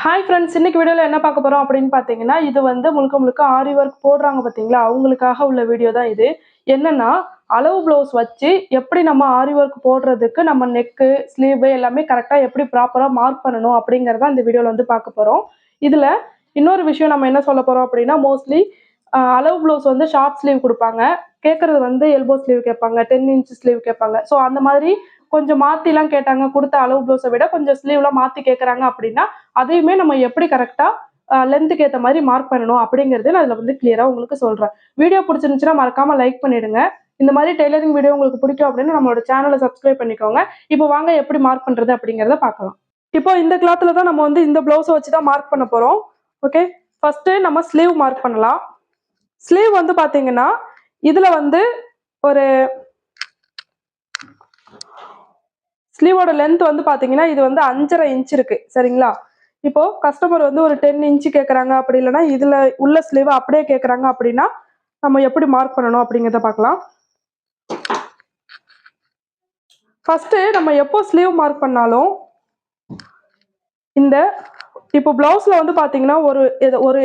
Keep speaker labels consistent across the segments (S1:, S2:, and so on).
S1: Hi friends, இன்னைக்கு வீடியோவில் என்ன பார்க்க போகிறோம் அப்படின்னு பார்த்தீங்கன்னா, இது வந்து முழுக்க முழுக்க ஆரி ஒர்க் போடுறாங்க பார்த்தீங்களா, அவங்களுக்காக உள்ள வீடியோ தான் இது. என்னன்னா, அளவு ப்ளவுஸ் வச்சு எப்படி நம்ம ஆரி ஒர்க் போடுறதுக்கு நம்ம நெக்கு ஸ்லீவு எல்லாமே கரெக்டாக எப்படி ப்ராப்பராக மார்க் பண்ணணும் அப்படிங்கிறத இந்த வீடியோவில் வந்து பார்க்க போகிறோம். இதில் இன்னொரு விஷயம் நம்ம என்ன சொல்ல போகிறோம் அப்படின்னா, மோஸ்ட்லி அளவு ப்ளவுஸ் வந்து ஷார்ட் ஸ்லீவ் கொடுப்பாங்க, கேட்குறது வந்து எல்போ ஸ்லீவ் கேட்பாங்க, 10 இன்ச் ஸ்லீவ் கேட்பாங்க. ஸோ அந்த மாதிரி கொஞ்சம் மாற்றிலாம் கேட்டாங்க, கொடுத்த அளவு ப்ளவுஸை விட கொஞ்சம் ஸ்லீவ்லாம் மாற்றி கேட்குறாங்க அப்படின்னா, அதையுமே நம்ம எப்படி கரெக்டாக லென்த்துக்கு ஏற்ற மாதிரி மார்க் பண்ணணும் அப்படிங்கிறது நான் அதில் வந்து கிளியராக உங்களுக்கு சொல்கிறேன். வீடியோ பிடிச்சிருந்துச்சுன்னா மறக்காமல் லைக் பண்ணிடுங்க. இந்த மாதிரி டெய்லரிங் வீடியோ உங்களுக்கு பிடிக்கும் அப்படின்னு நம்மளோட சேனலை சப்ஸ்கிரைப் பண்ணிக்கோங்க. இப்போ வாங்க எப்படி மார்க் பண்ணுறது அப்படிங்கிறத பார்க்கலாம். இப்போ இந்த கிளாத்தில் தான் நம்ம வந்து இந்த ப்ளவுஸை வச்சு தான் மார்க் பண்ண போகிறோம். ஓகே, ஃபஸ்ட்டு நம்ம ஸ்லீவ் மார்க் பண்ணலாம். ஸ்லீவ் வந்து பார்த்தீங்கன்னா இதில் வந்து ஒரு ஸ்லீவோட லென்த் வந்து பார்த்தீங்கன்னா இது வந்து 5.5 இன்ச் இருக்குது, சரிங்களா? இப்போ கஸ்டமர் வந்து ஒரு 10 இன்ச்சு கேட்குறாங்க, அப்படி இல்லைன்னா இதில் உள்ள ஸ்லீவை அப்படியே கேட்குறாங்க அப்படின்னா நம்ம எப்படி மார்க் பண்ணணும் அப்படிங்கிறத பார்க்கலாம். ஃபஸ்ட்டு நம்ம எப்போ ஸ்லீவ் மார்க் பண்ணாலும் இந்த இப்போ ப்ளவுஸில் வந்து பார்த்தீங்கன்னா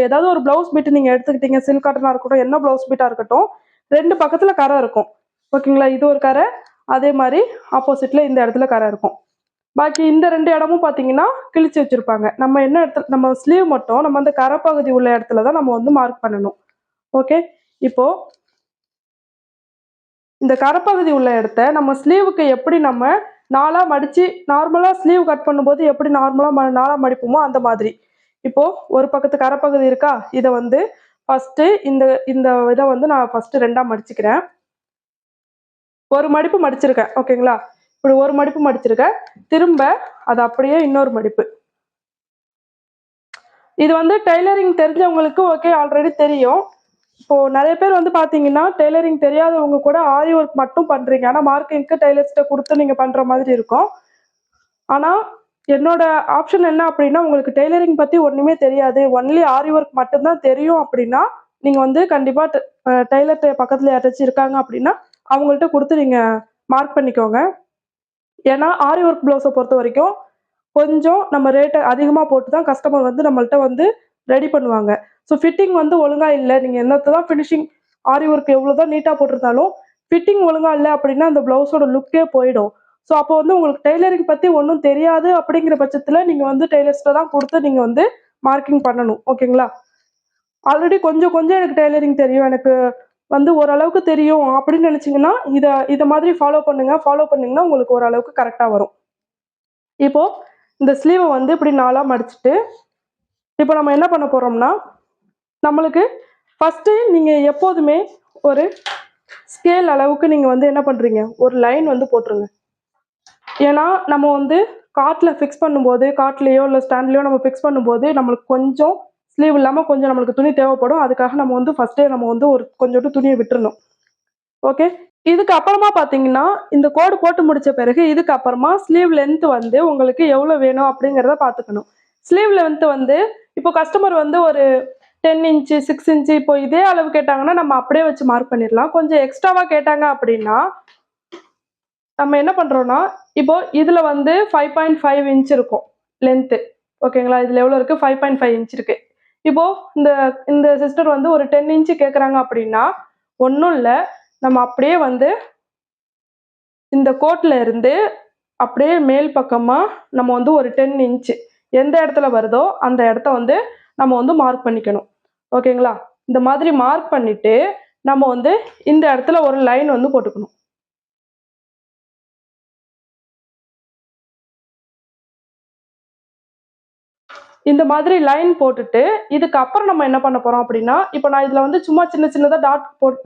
S1: ஏதாவது ஒரு ப்ளவுஸ் பிட்டு நீங்கள் எடுத்துக்கிட்டீங்க, சில்க் காட்டனாக இருக்கட்டும், என்ன ப்ளவுஸ் பிட்டாக இருக்கட்டும், 2 பக்கத்தில் கரை இருக்கும், ஓகேங்களா? இது ஒரு கரை, அதே மாதிரி ஆப்போசிட்டில் இந்த இடத்துல கரை இருக்கும். பாக்கி இந்த 2 இடமும் பார்த்தீங்கன்னா கிழிச்சு வச்சுருப்பாங்க. நம்ம என்ன இடத்துல நம்ம ஸ்லீவ் மட்டும் நம்ம அந்த கரைப்பகுதி உள்ள இடத்துல தான் நம்ம வந்து மார்க் பண்ணணும். ஓகே, இப்போ இந்த கரைப்பகுதி உள்ள இடத்த நம்ம ஸ்லீவுக்கு எப்படி நம்ம நாலாக மடித்து நார்மலாக ஸ்லீவ் கட் பண்ணும்போது எப்படி நார்மலாக நாலாக மடிப்போமோ அந்த மாதிரி. இப்போது ஒரு பக்கத்து கரைப்பகுதி இருக்கா, இதை வந்து ஃபஸ்ட்டு இந்த இந்த இதை வந்து நான் ஃபஸ்ட்டு 2ஆக மடிச்சுக்கிறேன். ஒரு மடிப்பு மடிச்சிருக்கேன், ஓகேங்களா? இப்படி ஒரு மடிப்பு மடிச்சிருக்கேன், திரும்ப அது அப்படியே இன்னொரு மடிப்பு. இது வந்து டெய்லரிங் தெரிஞ்சவங்களுக்கு ஓகே, ஆல்ரெடி தெரியும். இப்போது நிறைய பேர் வந்து பார்த்தீங்கன்னா டெய்லரிங் தெரியாதவங்க கூட ஆரி ஒர்க் மட்டும் பண்ணுறீங்க, ஆனால் மார்க்கிங்க்கு டெய்லர்ஸ்கிட்ட கொடுத்து நீங்கள் பண்ணுற மாதிரி இருக்கும். ஆனால் என்னோட ஆப்ஷன் என்ன அப்படின்னா, உங்களுக்கு டெய்லரிங் பற்றி ஒன்றுமே தெரியாது, ஒன்லி ஆரி ஒர்க் மட்டும்தான் தெரியும் அப்படின்னா நீங்கள் வந்து கண்டிப்பாக டெய்லர் பக்கத்தில் யாராச்சும் இருக்காங்க அப்படின்னா அவங்கள்ட்ட கொடுத்து நீங்கள் மார்க் பண்ணிக்கோங்க. ஏன்னா ஆரி ஒர்க் ப்ளவுஸை பொறுத்த வரைக்கும் கொஞ்சம் நம்ம ரேட்டை அதிகமாக போட்டு தான் கஸ்டமர் வந்து நம்மள்ட்ட வந்து ரெடி பண்ணுவாங்க. ஸோ ஃபிட்டிங் வந்து ஒழுங்காக இல்லை, நீங்கள் என்னத்த தான் ஃபினிஷிங் ஆரி ஒர்க் எவ்வளோ தான் நீட்டாக போட்டிருந்தாலும் ஃபிட்டிங் ஒழுங்காக இல்லை அப்படின்னா அந்த ப்ளவுஸோட லுக்கே போயிடும். ஸோ அப்போ வந்து உங்களுக்கு டெய்லரிங் பற்றி ஒன்றும் தெரியாது அப்படிங்கிற பட்சத்தில் நீங்கள் வந்து டெய்லர்ஸ்ட்டை தான் கொடுத்து நீங்கள் வந்து மார்க்கிங் பண்ணணும், ஓகேங்களா? ஆல்ரெடி கொஞ்சம் கொஞ்சம் எனக்கு டெய்லரிங் தெரியும், எனக்கு வந்து ஓரளவுக்கு தெரியும் அப்படின்னு நினச்சிங்கன்னா இதை மாதிரி ஃபாலோ பண்ணிங்கன்னா உங்களுக்கு ஓரளவுக்கு கரெக்டாக வரும். இப்போது இந்த ஸ்லீவை வந்து இப்படி 4ஆக மடிச்சுட்டு இப்போ நம்ம என்ன பண்ண போகிறோம்னா, நம்மளுக்கு ஃபஸ்ட்டு நீங்கள் எப்போதுமே ஒரு ஸ்கேல் அளவுக்கு நீங்கள் வந்து என்ன பண்ணுறீங்க, ஒரு லைன் வந்து போட்டுருங்க. ஏன்னா நம்ம வந்து காட்டில் ஃபிக்ஸ் பண்ணும்போது, காட்லேயோ இல்லை ஸ்டாண்ட்லேயோ நம்ம ஃபிக்ஸ் பண்ணும்போது நம்மளுக்கு கொஞ்சம் ஸ்லீவ் இல்லாமல் கொஞ்சம் நம்மளுக்கு துணி தேவைப்படும். அதுக்காக நம்ம வந்து ஃபஸ்ட்டே நம்ம வந்து ஒரு கொஞ்சோண்டு துணியை விட்டுறணும். ஓகே, இதுக்கு அப்புறமா பார்த்தீங்கன்னா இந்த கோடு போட்டு முடிச்ச பிறகு இதுக்கு அப்புறமா ஸ்லீவ் லென்த் வந்து உங்களுக்கு எவ்வளோ வேணும் அப்படிங்கிறத பார்த்துக்கணும். ஸ்லீவ் லென்த் வந்து இப்போ கஸ்டமர் வந்து ஒரு 10 இன்ச்சு 6 இன்ச்சு இப்போ இதே அளவு கேட்டாங்கன்னா நம்ம அப்படியே வச்சு மார்க் பண்ணிடலாம். கொஞ்சம் எக்ஸ்ட்ராவாக கேட்டாங்க அப்படின்னா நம்ம என்ன பண்ணுறோன்னா, இப்போ இதில் வந்து 5.5 இன்ச் இருக்கும் லென்த்து, ஓகேங்களா? இதில் எவ்வளோ இருக்குது, 5.5 இன்ச் இருக்குது. இப்போது இந்த இந்த சிஸ்டர் வந்து ஒரு 10 இன்ச்சு கேட்குறாங்க அப்படின்னா ஒன்றும் இல்லை, நம்ம அப்படியே வந்து இந்த கோட்டில் இருந்து அப்படியே மேல் பக்கமாக நம்ம வந்து ஒரு 10 இன்ச்சு எந்த இடத்துல வருதோ அந்த இடத்த வந்து நம்ம வந்து மார்க் பண்ணிக்கணும், ஓகேங்களா? இந்த மாதிரி மார்க் பண்ணிவிட்டு நம்ம வந்து இந்த இடத்துல ஒரு லைன் வந்து போட்டுக்கணும். இந்த மாதிரி லைன் போட்டுட்டு இதுக்கப்புறம் நம்ம என்ன பண்ண போகிறோம் அப்படின்னா, இப்போ நான் இதில் வந்து சும்மா சின்ன சின்னதாக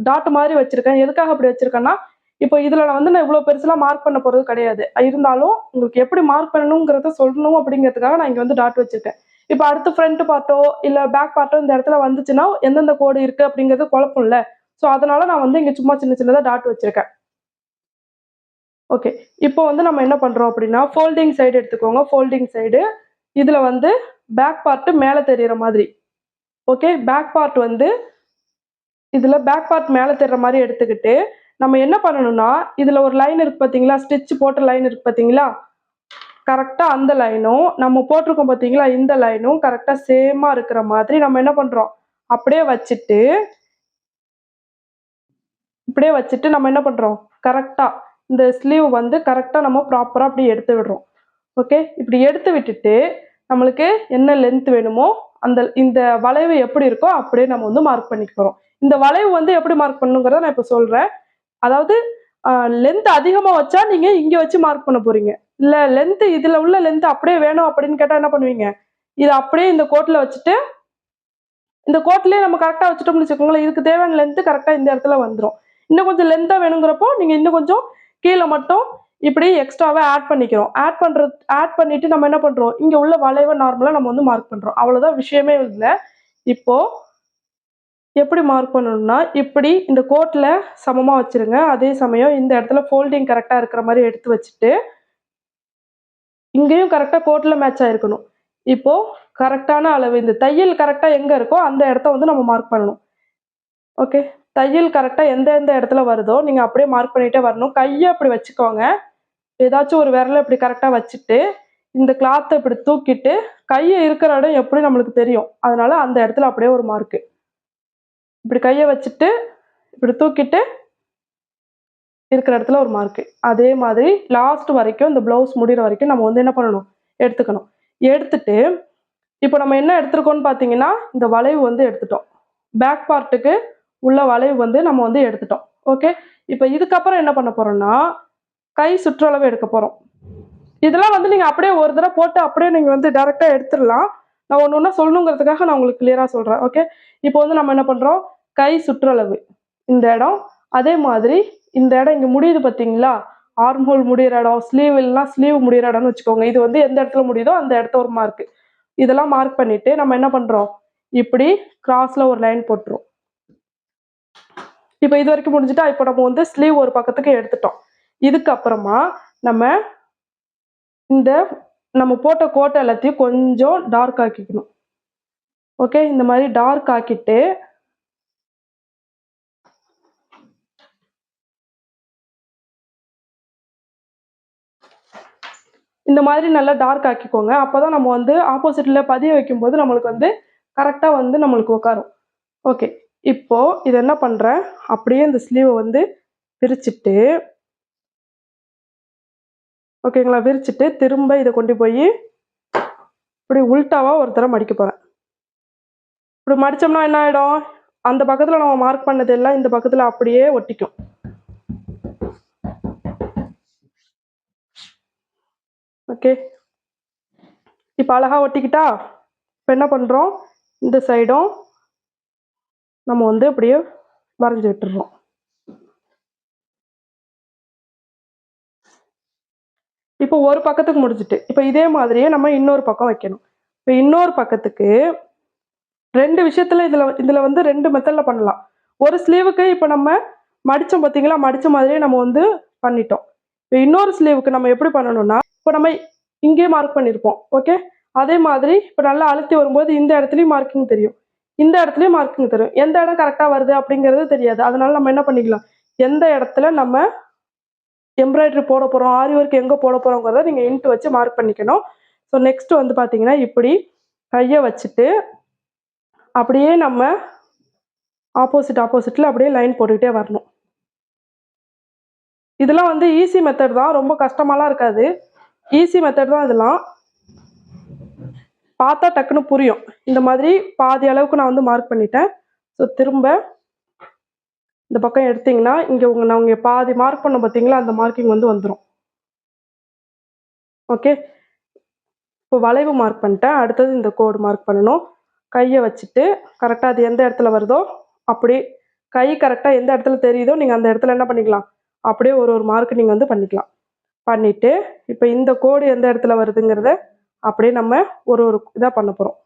S1: டாட் மாதிரி வச்சுருக்கேன். எதுக்காக அப்படி வச்சுருக்கேன்னா, இப்போ இதில் நான் இவ்வளோ பெருசுலாம் மார்க் பண்ண போகிறது கிடையாது. இருந்தாலும் உங்களுக்கு எப்படி மார்க் பண்ணணுங்கிறத சொல்லணும் அப்படிங்கிறதுக்காக நான் இங்கே வந்து டாட் வச்சுருக்கேன். இப்போ அடுத்து ஃப்ரண்ட் பார்ட்டோ இல்லை பேக் பார்ட்டோ இந்த இடத்துல வந்துச்சுன்னா எந்தெந்த கோடு இருக்குது அப்படிங்கிறது குழப்பம்ல. ஸோ அதனால் நான் வந்து இங்கே சும்மா சின்ன சின்னதாக டாட் வச்சுருக்கேன். ஓகே, இப்போ வந்து நம்ம என்ன பண்ணுறோம் அப்படின்னா, ஃபோல்டிங் சைடு எடுத்துக்கோங்க. ஃபோல்டிங் சைடு இதில் வந்து பேக் பார்ட்டு மேலே தெரிகிற மாதிரி, ஓகே? பேக் பார்ட் வந்து இதில் பேக் பார்ட் மேலே தெரிகிற மாதிரி எடுத்துக்கிட்டு நம்ம என்ன பண்ணணும்னா, இதில் ஒரு லைன் இருக்குது பார்த்தீங்களா, ஸ்டிச் போட்ட லைன் இருக்குது பார்த்தீங்களா, கரெக்டாக அந்த லைனும் நம்ம போட்டிருக்கோம் பார்த்தீங்களா, இந்த லைனும் கரெக்டாக சேமாக இருக்கிற மாதிரி நம்ம என்ன பண்ணுறோம், அப்படியே வச்சுட்டு நம்ம என்ன பண்ணுறோம், கரெக்டாக இந்த ஸ்லீவ் வந்து கரெக்டாக நம்ம ப்ராப்பராக அப்படி எடுத்து விடுறோம். ஓகே, இப்படி எடுத்து விட்டுட்டு நம்மளுக்கு என்ன லென்த் வேணுமோ இந்த வளைவு எப்படி இருக்கோ அப்படியே நம்ம வந்து மார்க் பண்ணிக்க போகிறோம். இந்த வளைவு வந்து எப்படி மார்க் பண்ணுங்கிறத நான் இப்போ சொல்கிறேன். அதாவது லென்த் அதிகமாக வச்சா நீங்கள் இங்கே வச்சு மார்க் பண்ண போகிறீங்க. இல்லை லென்த் இதில் உள்ள லென்த் அப்படியே வேணும் அப்படின்னு கேட்டால் என்ன பண்ணுவீங்க, இதை அப்படியே இந்த கோட்டில் வச்சுட்டு இந்த கோட்லேயே நம்ம கரெக்டாக வச்சுட்டோம்னு வச்சுக்கோங்களேன், இதுக்கு தேவையான லென்த்து கரெக்டாக இந்த இடத்துல வந்துடும். இன்னும் கொஞ்சம் லென்த்தாக வேணுங்கிறப்போ நீங்கள் இன்னும் கொஞ்சம் கீழே மட்டும் இப்படி எக்ஸ்ட்ராவாக ஆட் பண்ணிட்டு நம்ம என்ன பண்ணுறோம், இங்கே உள்ள வளைவை நார்மலாக நம்ம வந்து மார்க் பண்ணுறோம். அவ்வளோதான், விஷயமே இல்லை. இப்போ எப்படி மார்க் பண்ணணும்னா, இப்படி இந்த கோட்டில் சமமாக வச்சுருங்க. அதே சமயம் இந்த இடத்துல ஃபோல்டிங் கரெக்டாக இருக்கிற மாதிரி எடுத்து வச்சுட்டு இங்கேயும் கரெக்டாக கோட்டில் மேட்ச் ஆகிருக்கணும். இப்போ கரெக்டான அளவு இந்த தையல் கரெக்டாக எங்கே இருக்கோ அந்த இடத்த வந்து நம்ம மார்க் பண்ணணும். ஓகே, தையல் கரெக்டாக எந்த இடத்துல வருதோ நீங்கள் அப்படியே மார்க் பண்ணிகிட்டே வரணும். கையை அப்படி வச்சுக்கோங்க. ஏதாச்சும் ஒரு விரலை இப்படி கரெக்டாக வச்சுட்டு இந்த கிளாத்தை இப்படி தூக்கிட்டு கையை இருக்கிற இடம் எப்படி நம்மளுக்கு தெரியும், அதனால அந்த இடத்துல அப்படியே ஒரு மார்க்கு. இப்படி கையை வச்சுட்டு இப்படி தூக்கிட்டு இருக்கிற இடத்துல ஒரு மார்க்கு. அதே மாதிரி லாஸ்ட் வரைக்கும் இந்த ப்ளவுஸ் முடிகிற வரைக்கும் நம்ம வந்து என்ன பண்ணணும், எடுத்துக்கணும். எடுத்துட்டு இப்போ நம்ம என்ன எடுத்துருக்கோம்னு பார்த்தீங்கன்னா, இந்த வளைவு வந்து எடுத்துட்டோம். பேக் பார்ட்டுக்கு உள்ள வளைவு வந்து நம்ம வந்து எடுத்துட்டோம். ஓகே, இப்போ இதுக்கப்புறம் என்ன பண்ண போகிறோம்னா, கை சுற்றளவு எடுக்க போகிறோம். இதெல்லாம் வந்து நீங்கள் அப்படியே ஒரு தடவை போட்டு அப்படியே நீங்கள் வந்து டேரெக்டாக எடுத்துடலாம். நான் ஒன்று ஒன்றா சொல்லணுங்கிறதுக்காக நான் உங்களுக்கு கிளியராக சொல்கிறேன். ஓகே, இப்போ வந்து நம்ம என்ன பண்ணுறோம், கை சுற்றளவு இந்த இடம், அதே மாதிரி இந்த இடம் இங்கே முடியுது பார்த்தீங்களா, ஆர்ம் ஹோல் முடிகிற இடம், ஸ்லீவ் இல்லைனா ஸ்லீவ் முடிகிற இடம்னு வச்சுக்கோங்க. இது வந்து எந்த இடத்துல முடியுதோ அந்த இடத்த ஒரு மார்க்கு. இதெல்லாம் மார்க் பண்ணிவிட்டு நம்ம என்ன பண்ணுறோம், இப்படி கிராஸில் ஒரு லைன் போட்டுரும். இப்போ இது வரைக்கும் முடிஞ்சுட்டா, இப்போ நம்ம வந்து ஸ்லீவ் ஒரு பக்கத்துக்கு எடுத்துட்டோம். இதுக்கப்புறமா நம்ம போட்ட கோட்டை எல்லாத்தையும் கொஞ்சம் டார்க் ஆக்கிக்கணும். ஓகே, இந்த மாதிரி டார்க் ஆக்கிட்டு இந்த மாதிரி நல்லா டார்க் ஆக்கிக்கோங்க. அப்போதான் நம்ம வந்து ஆப்போசிட்ல பதிய வைக்கும்போது நம்மளுக்கு வந்து கரெக்டாக வந்து நம்மளுக்கு உட்காரும். ஓகே, இப்போ இது என்ன பண்ணுறேன், அப்படியே இந்த ஸ்லீவை வந்து விரிச்சிட்டு, ஓகேங்களா, விரிச்சிட்டு திரும்ப இதை கொண்டு போய் இப்படி உல்ட்டாவாக ஒரு தடவை மடிக்க போகிறேன். இப்படி மடித்தோம்னா என்ன ஆகிடும், அந்த பக்கத்தில் நம்ம மார்க் பண்ணது எல்லாம் இந்த பக்கத்தில் அப்படியே ஒட்டிக்கும். ஓகே, இப்போ அழகாக ஒட்டிக்கிட்டா, இப்போ என்ன பண்ணுறோம், இந்த சைடும் நம்ம வந்து அப்படியே வரைஞ்சி விட்டுறோம். இப்போ ஒரு பக்கத்துக்கு முடிஞ்சிட்டு, இப்போ இதே மாதிரியே நம்ம இன்னொரு பக்கம் வைக்கணும். இப்போ இன்னொரு பக்கத்துக்கு ரெண்டு விஷயத்தில் இதில் வந்து 2 மெத்தடில் பண்ணலாம். ஒரு ஸ்லீவுக்கு இப்போ நம்ம மடித்தோம் பார்த்தீங்களா, மடித்த மாதிரியே நம்ம வந்து பண்ணிட்டோம். இப்போ இன்னொரு ஸ்லீவுக்கு நம்ம எப்படி பண்ணணும்னா, இப்போ நம்ம இங்கேயே மார்க் பண்ணியிருப்போம். ஓகே, அதே மாதிரி இப்போ நல்லா அழுத்தி வரும்போது இந்த இடத்துலையும் மார்க்கிங் தெரியும், இந்த இடத்துலையும் மார்க்கிங் தெரியும். எந்த இடம் கரெக்டாக வருது அப்படிங்கிறது தெரியாது. அதனால நம்ம என்ன பண்ணிக்கலாம், எந்த இடத்துல நம்ம எம்ப்ராய்டரி போட போகிறோம், ஆரி ஒர்க் எங்கே போட போகிறோங்கிறத நீங்கள் இன்ட்டு வச்சு மார்க் பண்ணிக்கணும். ஸோ நெக்ஸ்ட் வந்து பார்த்தீங்கன்னா, இப்படி கையை வச்சுட்டு அப்படியே நம்ம ஆப்போசிட்டில் அப்படியே லைன் போட்டுக்கிட்டே வரணும். இதெல்லாம் வந்து ஈஸி மெத்தட் தான், ரொம்ப கஷ்டமாலாம் இருக்காது. ஈஸி மெத்தட் தான் இதெல்லாம், பார்த்தா டக்குன்னு புரியும். இந்த மாதிரி பாதி அளவுக்கு நான் வந்து மார்க் பண்ணிட்டேன். ஸோ திரும்ப இந்த பக்கம் எடுத்தீங்கன்னா இங்கே நான் பாதி மார்க் பண்ண பார்த்தீங்களா, அந்த மார்க்கிங் வந்து வந்துடும். ஓகே, இப்போ வளைவு மார்க் பண்ணிட்டேன். அடுத்தது இந்த கோடு மார்க் பண்ணணும். கையை வச்சுட்டு கரெக்டாக அது எந்த இடத்துல வருதோ அப்படி கை கரெக்டாக எந்த இடத்துல தெரியுதோ நீங்கள் அந்த இடத்துல என்ன பண்ணிக்கலாம், அப்படியே ஒரு மார்க் நீங்கள் வந்து பண்ணிக்கலாம். பண்ணிவிட்டு இப்போ இந்த கோடு எந்த இடத்துல வருதுங்கிறத அப்படியே நம்ம ஒரு இதாக பண்ண போகிறோம்.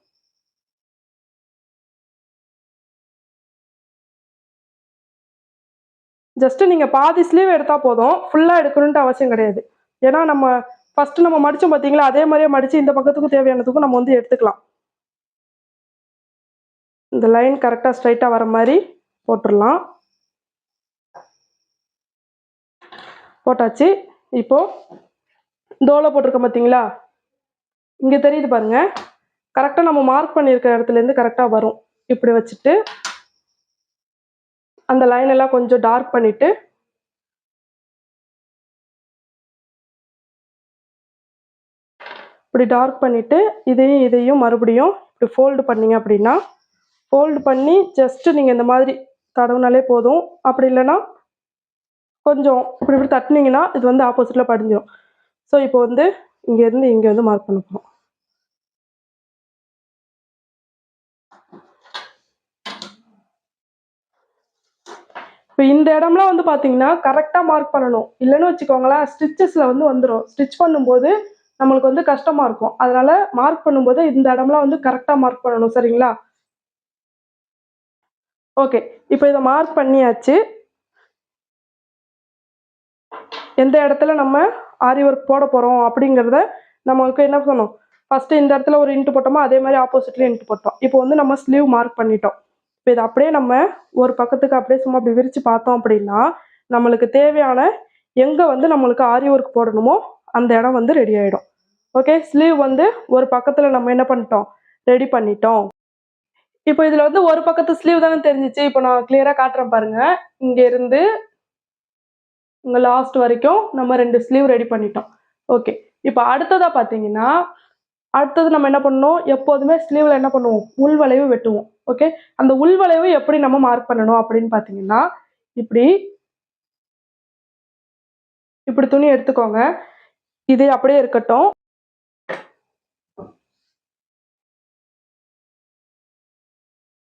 S1: ஜஸ்ட்டு நீங்கள் பாதி ஸ்லீவ் எடுத்தால் போதும், ஃபுல்லாக எடுக்கணுன்ட்டு அவசியம் கிடையாது. ஏன்னா நம்ம ஃபஸ்ட்டு நம்ம மடித்தோம் பார்த்தீங்களா, அதே மாதிரியே மடித்து இந்த பக்கத்துக்கும் தேவையானதுக்கும் நம்ம வந்து எடுத்துக்கலாம். இந்த லைன் கரெக்டாக ஸ்ட்ரைட்டாக வர மாதிரி போட்டுடலாம். போட்டாச்சு. இப்போது தோலை போட்டிருக்கோம் பார்த்தீங்களா, இங்கே தெரியுது பாருங்க. கரெக்டாக நம்ம மார்க் பண்ணியிருக்கிற இடத்துலேருந்து கரெக்டாக வரும். இப்படி வச்சுட்டு அந்த லைன் எல்லாம் கொஞ்சம் டார்க் பண்ணிட்டு இப்படி டார்க் பண்ணிட்டு இதையும் மறுபடியும் இப்படி ஃபோல்டு பண்ணீங்க அப்படின்னா, ஃபோல்டு பண்ணி ஜஸ்ட் நீங்கள் இந்த மாதிரி தடவுனாலே போதும். அப்படி இல்லைன்னா கொஞ்சம் இப்படி இப்படி தட்டினீங்கன்னா இது வந்து ஆப்போசிட்டில் படிஞ்சிடும். ஸோ இப்போ வந்து இங்கேருந்து இங்கே வந்து மார்க் பண்ண போகிறோம். இப்போ இந்த இடம்லாம் வந்து பார்த்தீங்கன்னா கரெக்டாக மார்க் பண்ணணும். இல்லைன்னு வச்சுக்கோங்களேன், ஸ்டிச்சஸில் வந்து வந்துடும். ஸ்டிச் பண்ணும்போது நம்மளுக்கு வந்து கஷ்டமாக இருக்கும். அதனால மார்க் பண்ணும்போது இந்த இடம்லாம் வந்து கரெக்டாக மார்க் பண்ணணும். சரிங்களா? ஓகே, இப்போ இதை மார்க் பண்ணியாச்சு. எந்த இடத்துல நம்ம ஆரி ஒர்க் போட போகிறோம் அப்படிங்கிறத நமக்கு என்ன பண்ணணும், ஃபஸ்ட்டு இந்த இடத்துல ஒரு இன்ட்டு போட்டோமோ அதே மாதிரி ஆப்போசிட்லேயும் இன்ட்டு போட்டோம். இப்போ வந்து நம்ம ஸ்லீவ் மார்க் பண்ணிட்டோம். இப்போ இதை அப்படியே நம்ம ஒரு பக்கத்துக்கு அப்படியே சும்மா அப்படி விரித்து பார்த்தோம் அப்படின்னா நம்மளுக்கு தேவையான எங்கே வந்து நம்மளுக்கு ஆரி ஒர்க் போடணுமோ அந்த இடம் வந்து ரெடி ஆகிடும். ஓகே, ஸ்லீவ் வந்து ஒரு பக்கத்தில் நம்ம என்ன பண்ணிட்டோம், ரெடி பண்ணிட்டோம். இப்போ இதில் வந்து ஒரு பக்கத்து ஸ்லீவ் தானே தெரிஞ்சிச்சு. இப்போ நான் கிளியராக காட்டுறேன் பாருங்கள். இங்கே இருந்து இங்கே லாஸ்ட் வரைக்கும் நம்ம 2 ஸ்லீவ் ரெடி பண்ணிட்டோம். ஓகே, இப்போ அடுத்ததாக பார்த்தீங்கன்னா அடுத்தது நம்ம என்ன பண்ணணும், எப்போதுமே ஸ்லீவில் என்ன பண்ணுவோம், உள்வளைவு வெட்டுவோம். ஓகே, அந்த உள்வளைவு எப்படி நம்ம மார்க் பண்ணணும் அப்படின்னு பார்த்தீங்கன்னா, இப்படி இப்படி துணி எடுத்துக்கோங்க. இது அப்படியே இருக்கட்டும்.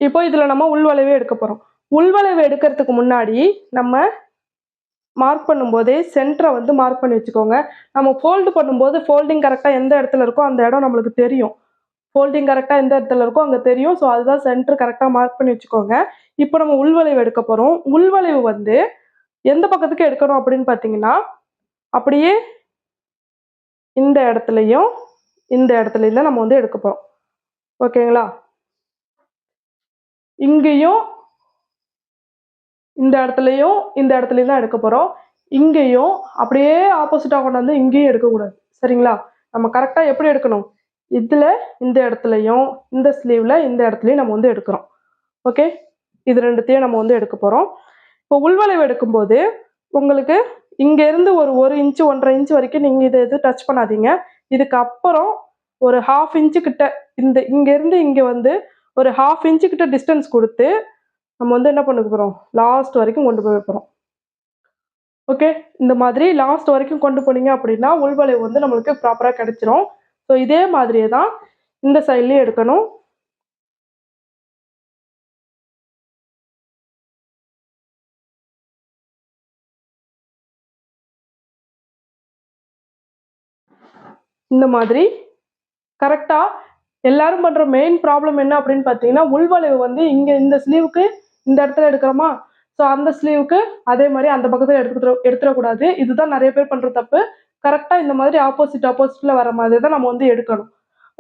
S1: இப்போ இதில் நம்ம உள்வளைவு எடுக்க போகிறோம். உள்வளைவு எடுக்கிறதுக்கு முன்னாடி நம்ம மார்க் பண்ணும்போதே சென்டரை வந்து மார்க் பண்ணி வச்சுக்கோங்க. நம்ம ஃபோல்டு பண்ணும்போது ஃபோல்டிங் கரெக்டாக எந்த இடத்துல இருக்கோ அந்த இடம் நம்மளுக்கு தெரியும். ஃபோல்டிங் கரெக்டாக எந்த இடத்துல இருக்கோ அங்கே தெரியும். ஸோ அதுதான் சென்டர் கரெக்டாக மார்க் பண்ணி வச்சுக்கோங்க. இப்போ நம்ம உள்வளைவு எடுக்க போகிறோம். உள்வளைவு வந்து எந்த பக்கத்துக்கு எடுக்கணும் அப்படின்னு பார்த்தீங்கன்னா, அப்படியே இந்த இடத்துலையும் இந்த இடத்துலையும் தான் நம்ம வந்து எடுக்க போகிறோம். ஓகேங்களா? இங்கேயும் இந்த இடத்துலையும் தான் எடுக்க போகிறோம். இங்கேயும் அப்படியே ஆப்போசிட்டாக கொண்டு வந்து இங்கேயும் எடுக்கக்கூடாது. சரிங்களா? நம்ம கரெக்டாக எப்படி எடுக்கணும், இதில் இந்த இடத்துலையும் இந்த ஸ்லீவில் இந்த இடத்துலையும் நம்ம வந்து எடுக்கிறோம். ஓகே, இது ரெண்டுத்தையும் நம்ம வந்து எடுக்க போகிறோம். இப்போ உள்வளைவு எடுக்கும்போது உங்களுக்கு இங்கேருந்து ஒரு இன்ச்சு 1.5 இன்ச்சு வரைக்கும் நீங்கள் இதை எதுவும் டச் பண்ணாதீங்க. இதுக்கப்புறம் ஒரு 1/2 இன்ச்சு கிட்ட இங்கேருந்து இங்கே வந்து ஒரு 1/2 இன்ச்சு கிட்ட டிஸ்டன்ஸ் கொடுத்து நம்ம வந்து என்ன பண்ண போகிறோம், லாஸ்ட் வரைக்கும் கொண்டு போய் வைப்போம். ஓகே, இந்த மாதிரி லாஸ்ட் வரைக்கும் கொண்டு போனீங்க அப்படின்னா உள்வளைவு வந்து நம்மளுக்கு ப்ராப்பராக கிடைச்சிரும். ஸோ இதே மாதிரியே தான் இந்த சைட்லேயும் எடுக்கணும். இந்த மாதிரி கரெக்டாக எல்லாரும் பண்ணுற மெயின் ப்ராப்ளம் என்ன அப்படின்னு பார்த்தீங்கன்னா, உள்வளைவு வந்து இங்கே இந்த ஸ்லீவுக்கு இந்த இடத்துல எடுக்கிறோமா, ஸோ அந்த ஸ்லீவுக்கு அதே மாதிரி அந்த பக்கத்தில் எடுத்துடக்கூடாது. இதுதான் நிறைய பேர் பண்ணுற தப்பு. கரெக்டாக இந்த மாதிரி ஆப்போசிட்டில் வர மாதிரி தான் நம்ம வந்து எடுக்கணும்.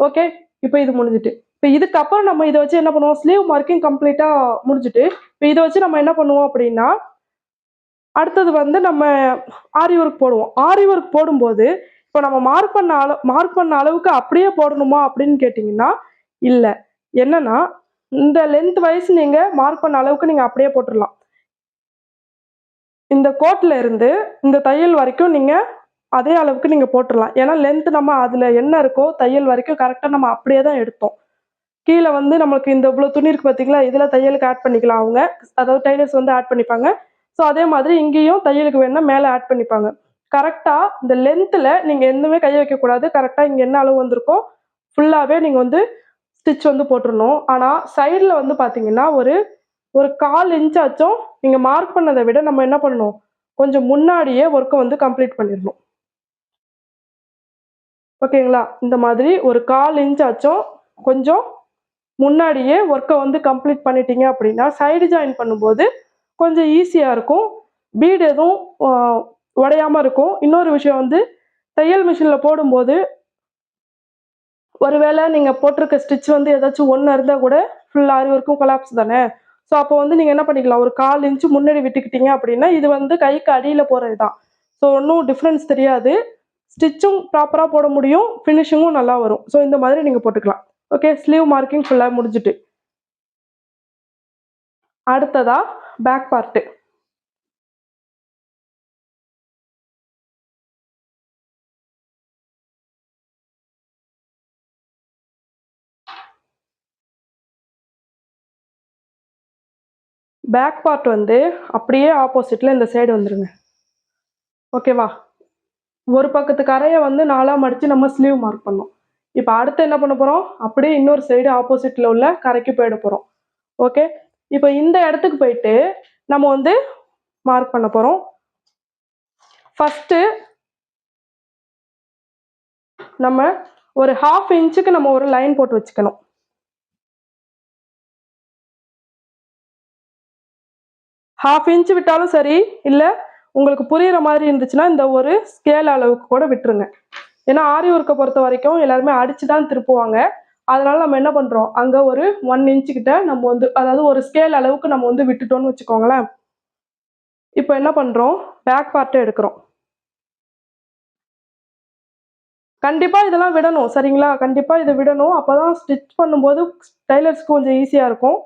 S1: ஓகே, இப்போ இது முடிஞ்சிட்டு. இப்போ இதுக்கப்புறம் நம்ம இதை வச்சு என்ன பண்ணுவோம், ஸ்லீவ் மார்க்கிங் கம்ப்ளீட்டாக முடிஞ்சிட்டு இப்போ இதை வச்சு நம்ம என்ன பண்ணுவோம் அப்படின்னா, அடுத்தது வந்து நம்ம ஆரி ஒர்க் போடுவோம். ஆரி ஒர்க் போடும்போது இப்போ நம்ம மார்க் பண்ண அளவுக்கு அப்படியே போடணுமா அப்படின்னு கேட்டிங்கன்னா, இல்லை. என்னன்னா இந்த லென்த் வைஸ் நீங்கள் மார்க் பண்ண அளவுக்கு நீங்கள் அப்படியே போட்டுடலாம். இந்த கோட்டில் இருந்து இந்த தையல் வரைக்கும் நீங்கள் அதே அளவுக்கு நீங்கள் போட்டுடலாம். ஏன்னா லென்த் நம்ம அதில் என்ன இருக்கோ தையல் வரைக்கும் கரெக்டாக நம்ம அப்படியே தான் எடுத்தோம். கீழே வந்து நம்மளுக்கு இந்த இவ்வளோ துணி இருக்குது பார்த்தீங்களா, இதில் தையலுக்கு ஆட் பண்ணிக்கலாம் அவங்க. அதாவது டைலர்ஸ் வந்து ஆட் பண்ணிப்பாங்க. ஸோ அதே மாதிரி இங்கேயும் தையலுக்கு வேணும்னா மேலே ஆட் பண்ணிப்பாங்க. கரெக்டாக இந்த லென்த்தில் நீங்கள் எதுவுமே கை வைக்கக்கூடாது. கரெக்டாக இங்கே என்ன அளவு வந்திருக்கோ ஃபுல்லாகவே நீங்கள் வந்து ஸ்டிச் வந்து போட்டுடணும். ஆனால் சைடில் வந்து பார்த்தீங்கன்னா ஒரு 1/4 இன்ச்சாச்சும் நீங்கள் மார்க் பண்ணதை விட நம்ம என்ன பண்ணணும், கொஞ்சம் முன்னாடியே ஒர்க்கை வந்து கம்ப்ளீட் பண்ணிடணும். ஓகேங்களா? இந்த மாதிரி ஒரு 1/4 இன்ச்சாச்சும் கொஞ்சம் முன்னாடியே ஒர்க்கை வந்து கம்ப்ளீட் பண்ணிட்டீங்க அப்படின்னா சைடு ஜாயின் பண்ணும்போது கொஞ்சம் ஈஸியாக இருக்கும். பீடு எதுவும் உடையாமல் இருக்கும். இன்னொரு விஷயம் வந்து தையல் மிஷினில் போடும்போது ஒருவேளை நீங்கள் போட்டிருக்க ஸ்டிச் வந்து ஏதாச்சும் ஒன்று இருந்தால் கூட ஃபுல் ஆரி ஒர்க்கும் கொலாப்ஸ் தானே. ஸோ அப்போ வந்து நீங்கள் என்ன பண்ணிக்கலாம், ஒரு 1/4 இன்ச்சு முன்னாடி விட்டுக்கிட்டீங்க அப்படின்னா இது வந்து கைக்கு அடியில் போகிறது தான். ஸோ ஒன்றும் டிஃப்ரென்ஸ் தெரியாது. ஸ்டிச்சும் ப்ராப்பராக போட முடியும், ஃபினிஷிங்கும் நல்லா வரும். ஸோ இந்த மாதிரி நீங்கள் போட்டுக்கலாம். ஓகே, ஸ்லீவ் மார்க்கிங் ஃபுல்லாக முடிஞ்சுட்டு அடுத்ததா பேக் பார்ட்டு. பேக் பார்ட் வந்து அப்படியே ஆப்போசிட்டில் இந்த சைடு வந்துடுங்க. ஓகேவா, ஒரு பக்கத்து கரையை வந்து 4ஆக மடித்து நம்ம ஸ்லீவ் மார்க் பண்ணோம். இப்போ அடுத்து என்ன பண்ண போகிறோம், அப்படியே இன்னொரு சைடு ஆப்போசிட்டில் உள்ள கரைக்கு போயிட போகிறோம். ஓகே, இப்போ இந்த இடத்துக்கு போயிட்டு நம்ம வந்து மார்க் பண்ண போகிறோம். ஃபஸ்ட்டு நம்ம ஒரு 1/2 இன்ச்சுக்கு நம்ம ஒரு லைன் போட்டு வச்சுக்கணும். ½ இன்ச்சு விட்டாலும் சரி, இல்லை உங்களுக்கு புரிகிற மாதிரி இருந்துச்சுன்னா இந்த ஒரு ஸ்கேல் அளவுக்கு கூட விட்டுருங்க. ஏன்னா ஆரி ஒர்க்கை பொறுத்த வரைக்கும் எல்லாருமே அடிச்சு தான் திருப்புவாங்க. அதனால நம்ம என்ன பண்ணுறோம், அங்கே ஒரு 1 இன்ச்சு கிட்ட நம்ம வந்து, அதாவது ஒரு ஸ்கேல் அளவுக்கு நம்ம வந்து விட்டுட்டோம்னு வச்சுக்கோங்களேன். இப்போ என்ன பண்ணுறோம், பேக் பார்ட்டை எடுக்கிறோம். கண்டிப்பாக இதெல்லாம் விடணும், சரிங்களா? கண்டிப்பாக இதை விடணும். அப்போ தான் ஸ்டிச் பண்ணும்போது டைலர்ஸ்க்கு கொஞ்சம் ஈஸியாக இருக்கும்,